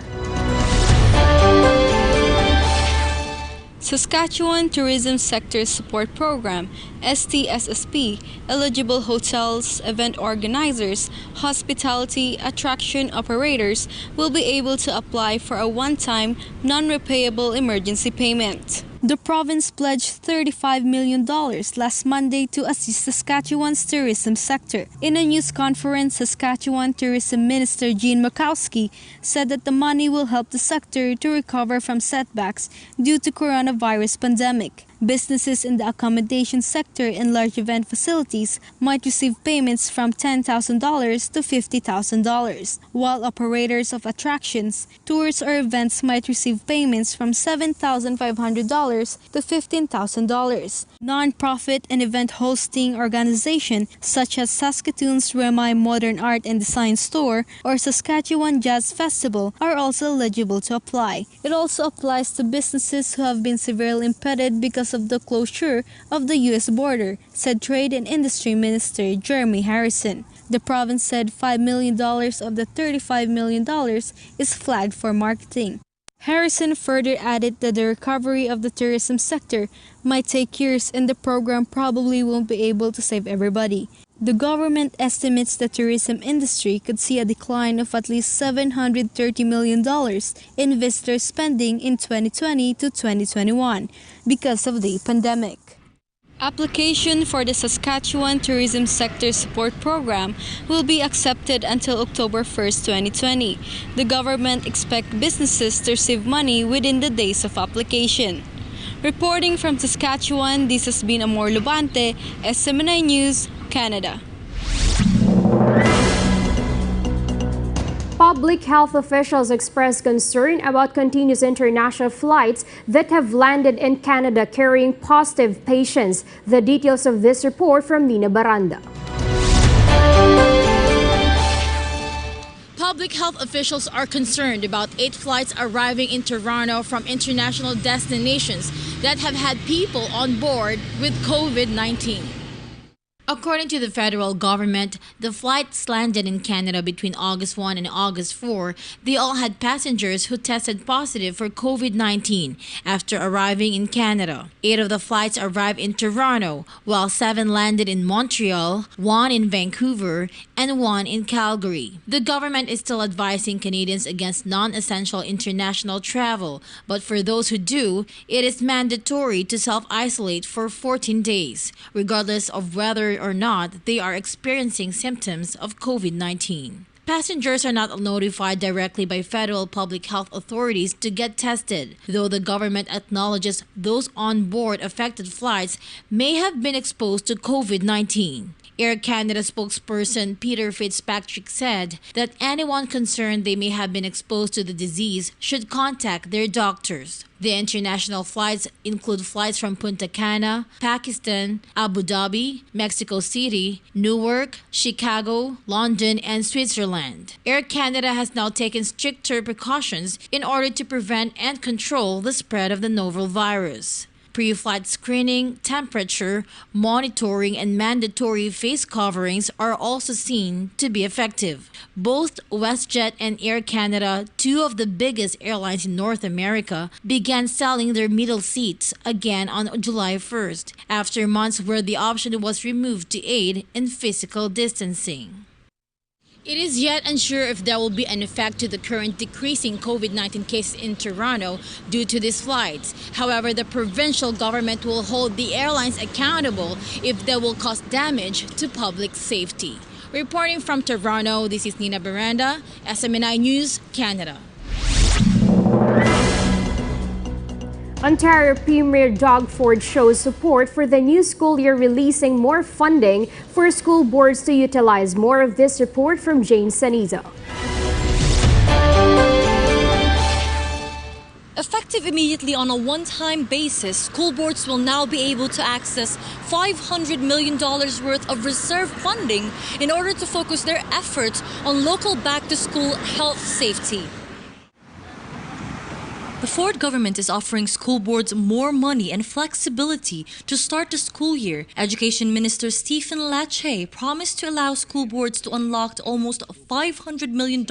Saskatchewan Tourism Sector Support Program, STSSP, eligible hotels, event organizers, hospitality, attraction operators will be able to apply for a one-time, non-repayable emergency payment. The province pledged $35 million last Monday to assist Saskatchewan's tourism sector. In a news conference, Saskatchewan Tourism Minister Jean Makowski said that the money will help the sector to recover from setbacks due to coronavirus pandemic. Businesses in the accommodation sector and large event facilities might receive payments from $10,000 to $50,000, while operators of attractions, tours, or events might receive payments from $7,500 to $15,000. Non-profit and event hosting organizations such as Saskatoon's Remai Modern Art and Design Store or Saskatchewan Jazz Festival are also eligible to apply. It also applies to businesses who have been severely impeded because of the closure of the U.S. border, said Trade and Industry Minister Jeremy Harrison. The province said $5 million of the $35 million is flagged for marketing. Harrison further added that the recovery of the tourism sector might take years and the program probably won't be able to save everybody. The government estimates the tourism industry could see a decline of at least $730 million in visitor spending in 2020 to 2021 because of the pandemic. Application for the Saskatchewan Tourism Sector Support Program will be accepted until October 1st, 2020. The government expects businesses to receive money within the days of application. Reporting from Saskatchewan, this has been Amor Lubante, SMNI News, Canada. Public health officials expressed concern about continuous international flights that have landed in Canada carrying positive patients. The details of this report from Nina Baranda. Public health officials are concerned about 8 flights arriving in Toronto from international destinations that have had people on board with COVID-19. According to the federal government, the flights landed in Canada between August 1 and August 4. They all had passengers who tested positive for COVID-19 after arriving in Canada. 8 of the flights arrived in Toronto, while 7 landed in Montreal, 1 in Vancouver, and 1 in Calgary. The government is still advising Canadians against non-essential international travel, but for those who do, it is mandatory to self-isolate for 14 days, regardless of whether or not they are experiencing symptoms of COVID-19. Passengers are not notified directly by federal public health authorities to get tested, though the government acknowledges those on board affected flights may have been exposed to COVID-19. Air Canada spokesperson Peter Fitzpatrick said that anyone concerned they may have been exposed to the disease should contact their doctors. The international flights include flights from Punta Cana, Pakistan, Abu Dhabi, Mexico City, Newark, Chicago, London, and Switzerland. Air Canada has now taken stricter precautions in order to prevent and control the spread of the novel virus. Pre-flight screening, temperature, monitoring, and mandatory face coverings are also seen to be effective. Both WestJet and Air Canada, 2 of the biggest airlines in North America, began selling their middle seats again on July 1st, after months where the option was removed to aid in physical distancing. It is yet unsure if there will be an effect to the current decreasing COVID-19 cases in Toronto due to these flights. However, the provincial government will hold the airlines accountable if they will cause damage to public safety. Reporting from Toronto, this is Nina Beranda, SMNI News, Canada. Ontario Premier Doug Ford shows support for the new school year, releasing more funding for school boards to utilize. More of this report from Jane Sanizo. Effective immediately on a one-time basis, school boards will now be able to access $500 million worth of reserve funding in order to focus their efforts on local back-to-school health safety. The Ford government is offering school boards more money and flexibility to start the school year. Education Minister Stephen Latche promised to allow school boards to unlock almost $500 million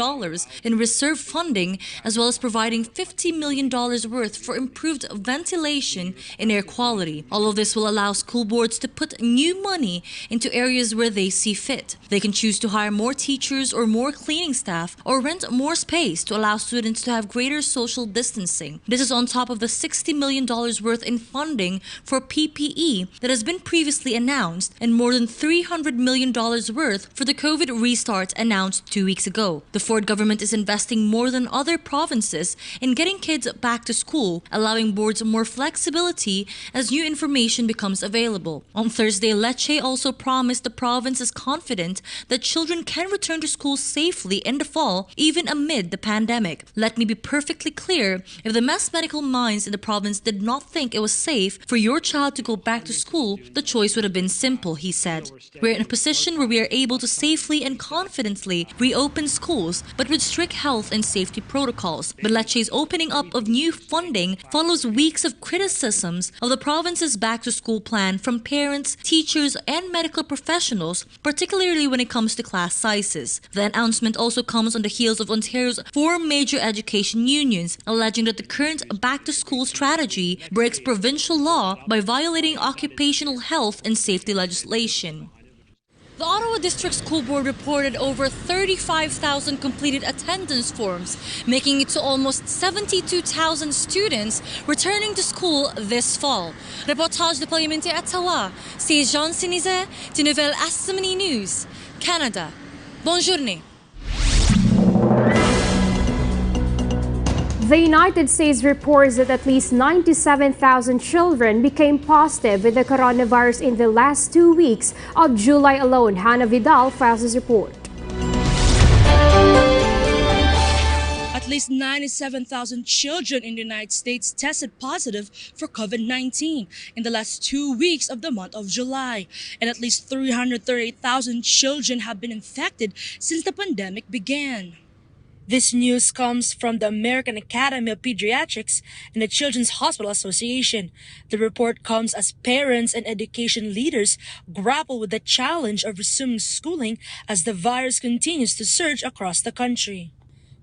in reserve funding, as well as providing $50 million worth for improved ventilation and air quality. All of this will allow school boards to put new money into areas where they see fit. They can choose to hire more teachers or more cleaning staff, or rent more space to allow students to have greater social distancing. This is on top of the $60 million worth in funding for PPE that has been previously announced, and more than $300 million worth for the COVID restart announced 2 weeks ago. The Ford government is investing more than other provinces in getting kids back to school, allowing boards more flexibility as new information becomes available. On Thursday, Lecce also promised the province is confident that children can return to school safely in the fall, even amid the pandemic. Let me be perfectly clear. If the mass medical minds in the province did not think it was safe for your child to go back to school, the choice would have been simple, he said. We're in a position where we are able to safely and confidently reopen schools, but with strict health and safety protocols. But Lecce's opening up of new funding follows weeks of criticisms of the province's back-to-school plan from parents, teachers, and medical professionals, particularly when it comes to class sizes. The announcement also comes on the heels of Ontario's 4 major education unions alleging that the current back-to-school strategy breaks provincial law by violating occupational health and safety legislation. The Ottawa District School Board reported over 35,000 completed attendance forms, making it to almost 72,000 students returning to school this fall. Reportage de Parliamente à Ottawa, c'est Jean Sinise, de Nouvelle SMNI News, Canada. Bonne journée. The United States reports that at least 97,000 children became positive with the coronavirus in the last 2 weeks of July alone. Hannah Vidal files this report. At least 97,000 children in the United States tested positive for COVID-19 in the last 2 weeks of the month of July, and at least 338,000 children have been infected since the pandemic began. This news comes from the American Academy of Pediatrics and the Children's Hospital Association. The report comes as parents and education leaders grapple with the challenge of resuming schooling as the virus continues to surge across the country.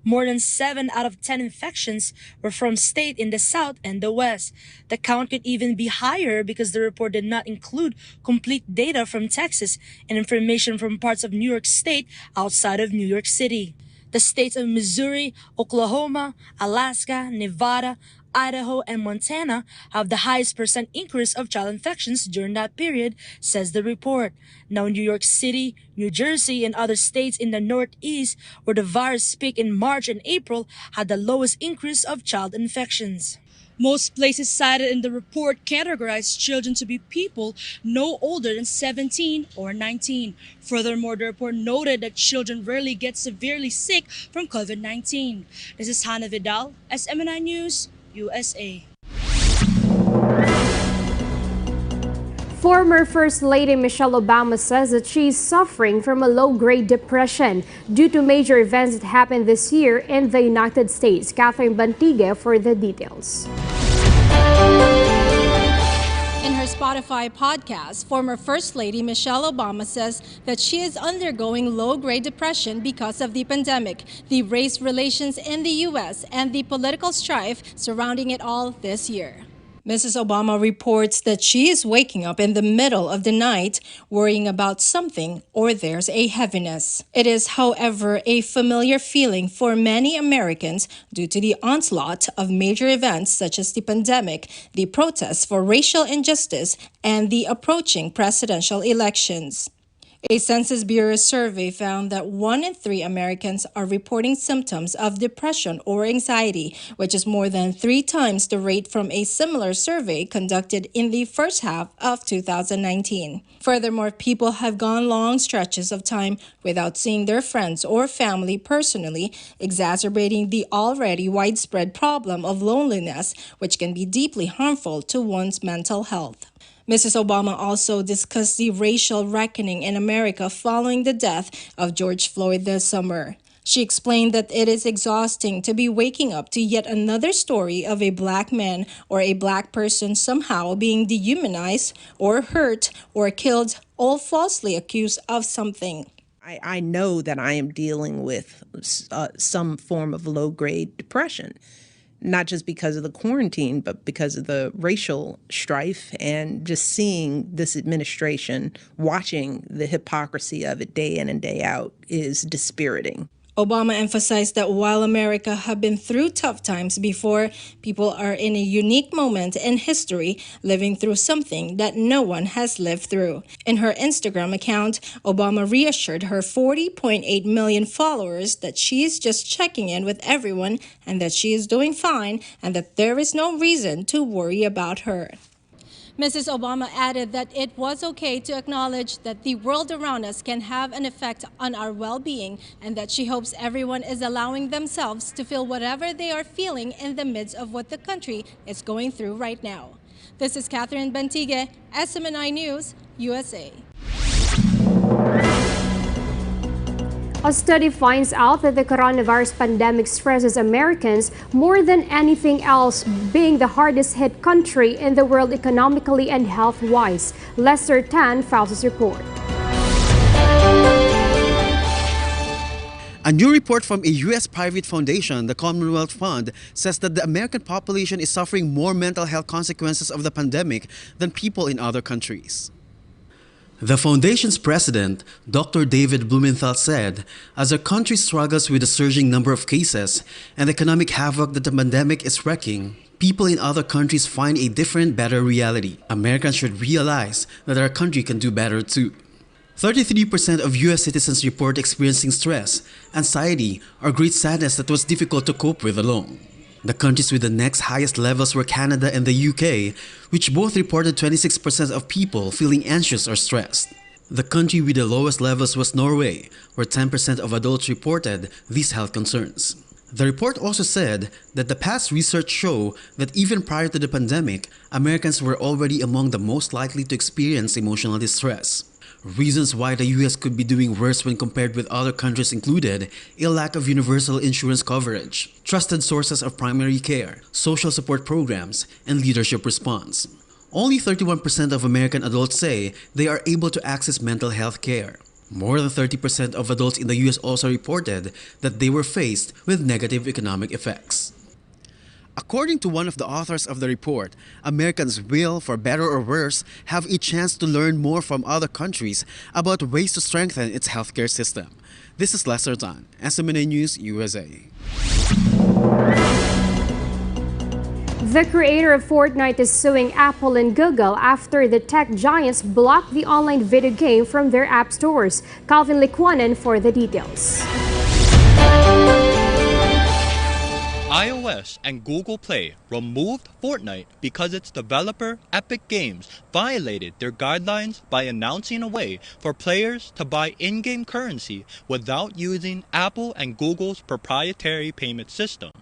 More than 7 out of 10 infections were from states in the South and the West. The count could even be higher because the report did not include complete data from Texas and information from parts of New York State outside of New York City. The states of Missouri, Oklahoma, Alaska, Nevada, Idaho, and Montana have the highest percent increase of child infections during that period, says the report. Now New York City, New Jersey, and other states in the Northeast, where the virus peaked in March and April, had the lowest increase of child infections. Most places cited in the report categorize children to be people no older than 17 or 19. Furthermore, the report noted that children rarely get severely sick from COVID-19. This is Hannah Vidal, SMNI News, USA. Former First Lady Michelle Obama says that she is suffering from a low-grade depression due to major events that happened this year in the United States. Catherine Bantigue for the details. In her Spotify podcast, former First Lady Michelle Obama says that she is undergoing low-grade depression because of the pandemic, the race relations in the U.S., and the political strife surrounding it all this year. Mrs. Obama reports that she is waking up in the middle of the night worrying about something or there's a heaviness. It is, however, a familiar feeling for many Americans due to the onslaught of major events such as the pandemic, the protests for racial injustice, and the approaching presidential elections. A Census Bureau survey found that 1 in 3 Americans are reporting symptoms of depression or anxiety, which is more than 3 times the rate from a similar survey conducted in the first half of 2019. Furthermore, people have gone long stretches of time without seeing their friends or family personally, exacerbating the already widespread problem of loneliness, which can be deeply harmful to one's mental health. Mrs. Obama also discussed the racial reckoning in America following the death of George Floyd this summer. She explained that it is exhausting to be waking up to yet another story of a black man or a black person somehow being dehumanized or hurt or killed, all falsely accused of something. I know that I am dealing with some form of low-grade depression. Not just because of the quarantine, but because of the racial strife and just seeing this administration, watching the hypocrisy of it day in and day out is dispiriting. Obama emphasized that while America have been through tough times before, people are in a unique moment in history living through something that no one has lived through. In her Instagram account, Obama reassured her 40.8 million followers that she is just checking in with everyone and that she is doing fine and that there is no reason to worry about her. Mrs. Obama added that it was okay to acknowledge that the world around us can have an effect on our well-being and that she hopes everyone is allowing themselves to feel whatever they are feeling in the midst of what the country is going through right now. This is Catherine Bantigue, SMNI News, USA. A study finds out that the coronavirus pandemic stresses Americans more than anything else, being the hardest hit country in the world economically and health-wise. Lester Tan files his report. A new report from a U.S. private foundation, the Commonwealth Fund, says that the American population is suffering more mental health consequences of the pandemic than people in other countries. The foundation's president, Dr. David Blumenthal, said, as our country struggles with a surging number of cases and the economic havoc that the pandemic is wreaking, people in other countries find a different, better reality. Americans should realize that our country can do better too. 33% of U.S. citizens report experiencing stress, anxiety, or great sadness that was difficult to cope with alone. The countries with the next highest levels were Canada and the UK, which both reported 26% of people feeling anxious or stressed. The country with the lowest levels was Norway, where 10% of adults reported these health concerns. The report also said that the past research show that even prior to the pandemic, Americans were already among the most likely to experience emotional distress. Reasons why the US could be doing worse when compared with other countries included a lack of universal insurance coverage, trusted sources of primary care, social support programs, and leadership response. Only 31% of American adults say they are able to access mental health care. More than 30% of adults in the US also reported that they were faced with negative economic effects. According to one of the authors of the report, Americans will, for better or worse, have a chance to learn more from other countries about ways to strengthen its healthcare system. This is Lester Tan, SMNA News, USA. The creator of Fortnite is suing Apple and Google after the tech giants blocked the online video game from their app stores. Calvin Liquanen for the details. iOS and Google Play removed Fortnite because its developer, Epic Games, violated their guidelines by announcing a way for players to buy in-game currency without using Apple and Google's proprietary payment systems.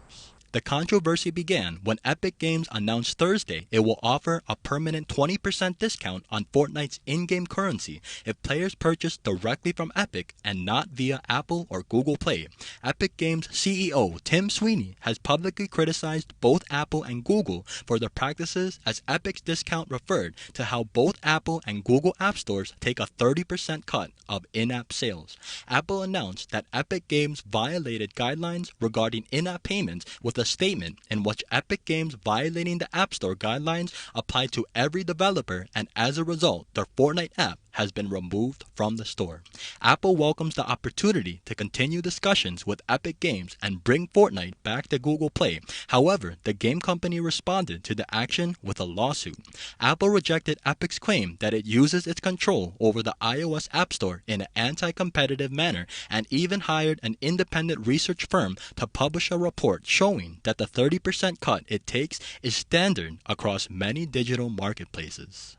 The controversy began when Epic Games announced Thursday it will offer a permanent 20% discount on Fortnite's in-game currency if players purchase directly from Epic and not via Apple or Google Play. Epic Games CEO Tim Sweeney has publicly criticized both Apple and Google for their practices, as Epic's discount referred to how both Apple and Google app stores take a 30% cut of in-app sales. Apple announced that Epic Games violated guidelines regarding in-app payments with a statement in which Epic Games violating the App Store guidelines apply to every developer, and as a result, their Fortnite app has been removed from the store. Apple welcomes the opportunity to continue discussions with Epic Games and bring Fortnite back to Google Play. However, the game company responded to the action with a lawsuit. Apple rejected Epic's claim that it uses its control over the iOS App Store in an anti-competitive manner, and even hired an independent research firm to publish a report showing that the 30% cut it takes is standard across many digital marketplaces.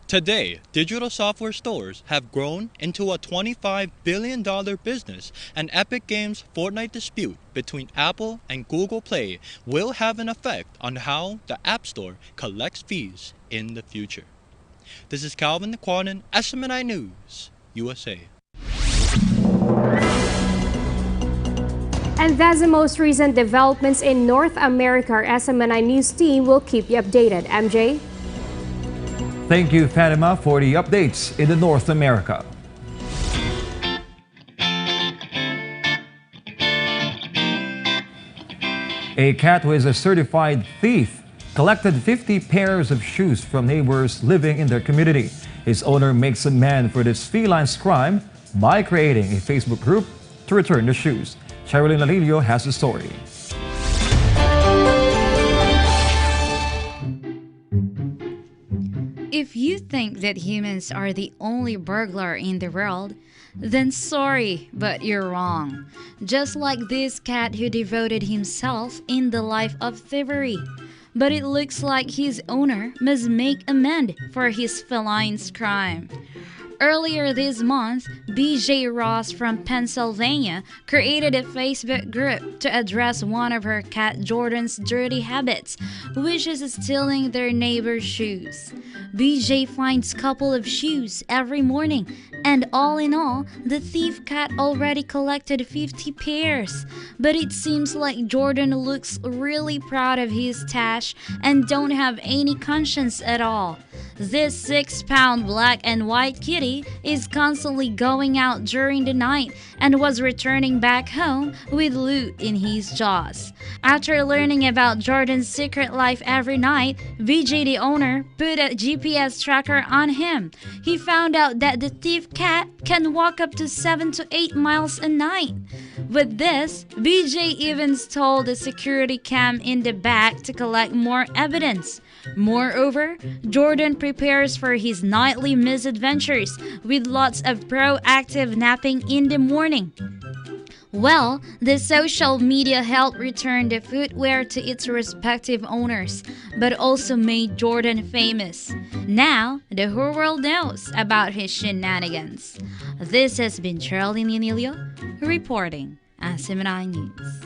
Today, digital software stores have grown into a $25 billion business, and Epic Games' Fortnite dispute between Apple and Google Play will have an effect on how the App Store collects fees in the future. This is Calvin Liquanen, SMNI News, USA. And that's the most recent developments in North America. Our SMNI News team will keep you updated. MJ? Thank you, Fatima, for the updates in the North America. A cat who is a certified thief collected 50 pairs of shoes from neighbors living in their community. His owner makes amends for this feline crime by creating a Facebook group to return the shoes. Sherilyn Alilio has the story. If you think that humans are the only burglar in the world, then sorry, but you're wrong. Just like this cat who devoted himself in the life of thievery. But it looks like his owner must make amends for his feline's crime. Earlier this month, BJ Ross from Pennsylvania created a Facebook group to address one of her cat Jordan's dirty habits, which is stealing their neighbor's shoes. BJ finds a couple of shoes every morning, and all in all, the thief cat already collected 50 pairs. But it seems like Jordan looks really proud of his stash and don't have any conscience at all. This 6-pound black and white kitty is constantly going out during the night and was returning back home with loot in his jaws. After learning about Jordan's secret life every night, VJ, the owner, put a GPS tracker on him. He found out that the thief cat can walk up to 7 to 8 miles a night. With this, BJ even installed a security cam in the back to collect more evidence. Moreover, Jordan prepares for his nightly misadventures with lots of proactive napping in the morning. Well, the social media helped return the footwear to its respective owners, but also made Jordan famous. Now, the whole world knows about his shenanigans. This has been Sherilyn Alilio reporting SMNI News.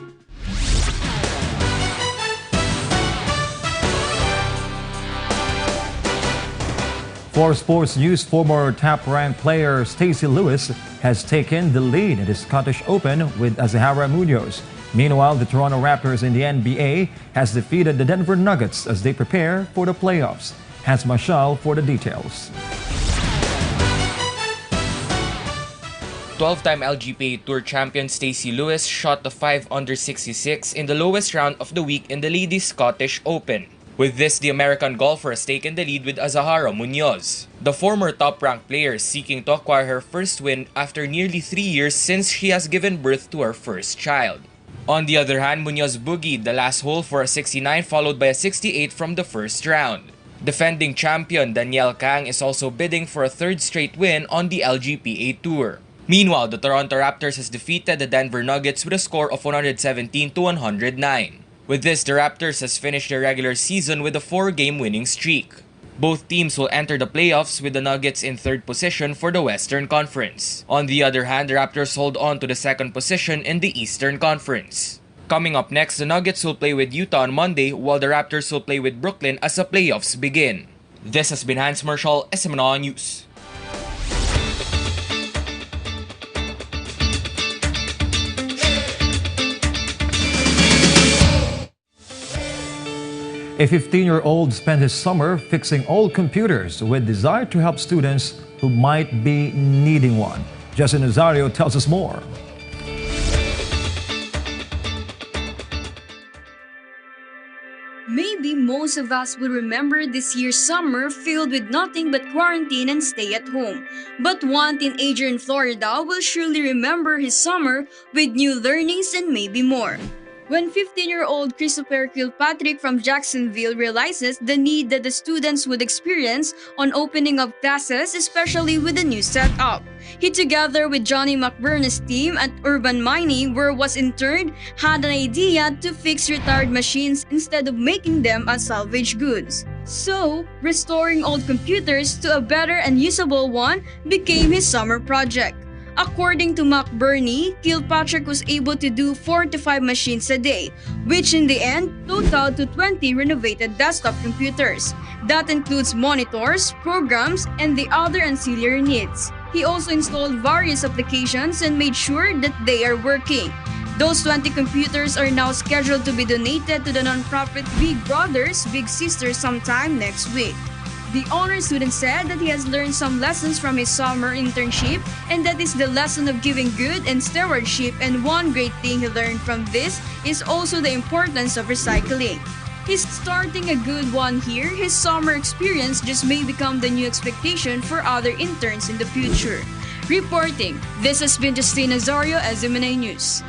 For sports news, former top-ranked player Stacey Lewis has taken the lead in the Scottish Open with Azahara Munoz. Meanwhile, the Toronto Raptors in the NBA has defeated the Denver Nuggets as they prepare for the playoffs. Hans Marshall for the details. 12-time LGPA Tour champion Stacey Lewis shot a 5 under 66 in the lowest round of the week in the Ladies Scottish Open. With this, the American golfer has taken the lead with Azahara Munoz. The former top-ranked player is seeking to acquire her first win after nearly 3 years since she has given birth to her first child. On the other hand, Munoz boogied the last hole for a 69 followed by a 68 from the first round. Defending champion Danielle Kang is also bidding for a third straight win on the LGPA Tour. Meanwhile, the Toronto Raptors has defeated the Denver Nuggets with a score of 117 to 109. With this, the Raptors has finished their regular season with a 4-game winning streak. Both teams will enter the playoffs with the Nuggets in third position for the Western Conference. On the other hand, the Raptors hold on to the second position in the Eastern Conference. Coming up next, the Nuggets will play with Utah on Monday while the Raptors will play with Brooklyn as the playoffs begin. This has been Hans Marshall, SMNA News. A 15-year-old spent his summer fixing old computers with desire to help students who might be needing one. Justin Nazario tells us more. Maybe most of us will remember this year's summer filled with nothing but quarantine and stay at home. But one teenager in Florida will surely remember his summer with new learnings and maybe more. When 15-year-old Christopher Kilpatrick from Jacksonville realizes the need that the students would experience on opening up classes, especially with the new setup, he, together with Johnny McBurney's team at Urban Mining, where was interned, had an idea to fix retired machines instead of making them as salvage goods. So, restoring old computers to a better and usable one became his summer project. According to McBurney, Kilpatrick was able to do 4 to 5 machines a day, which in the end totaled to 20 renovated desktop computers. That includes monitors, programs, and the other ancillary needs. He also installed various applications and made sure that they are working. Those 20 computers are now scheduled to be donated to the nonprofit Big Brothers Big Sisters sometime next week. The honor student said that he has learned some lessons from his summer internship, and that is the lesson of giving good and stewardship, and one great thing he learned from this is also the importance of recycling. He's starting a good one here. His summer experience just may become the new expectation for other interns in the future. Reporting, this has been Justine Nazario, SMNA News.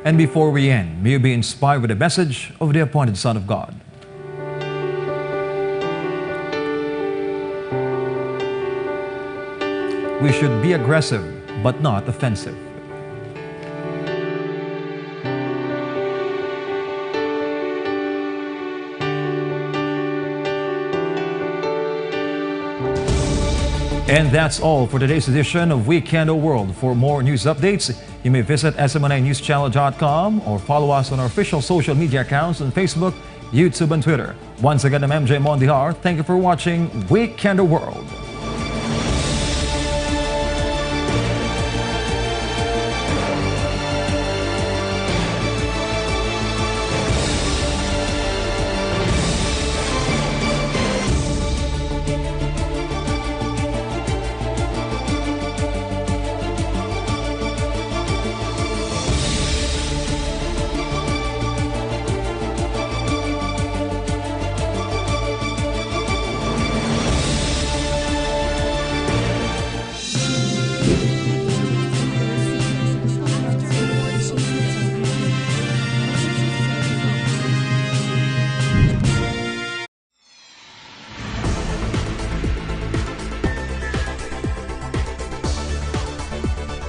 And before we end, may you be inspired with the message of the appointed Son of God. We should be aggressive, but not offensive. And that's all for today's edition of Weekend World. For more news updates, you may visit smnanewschannel.com or follow us on our official social media accounts on Facebook, YouTube, and Twitter. Once again, I'm MJ Mondihar. Thank you for watching Weekend World.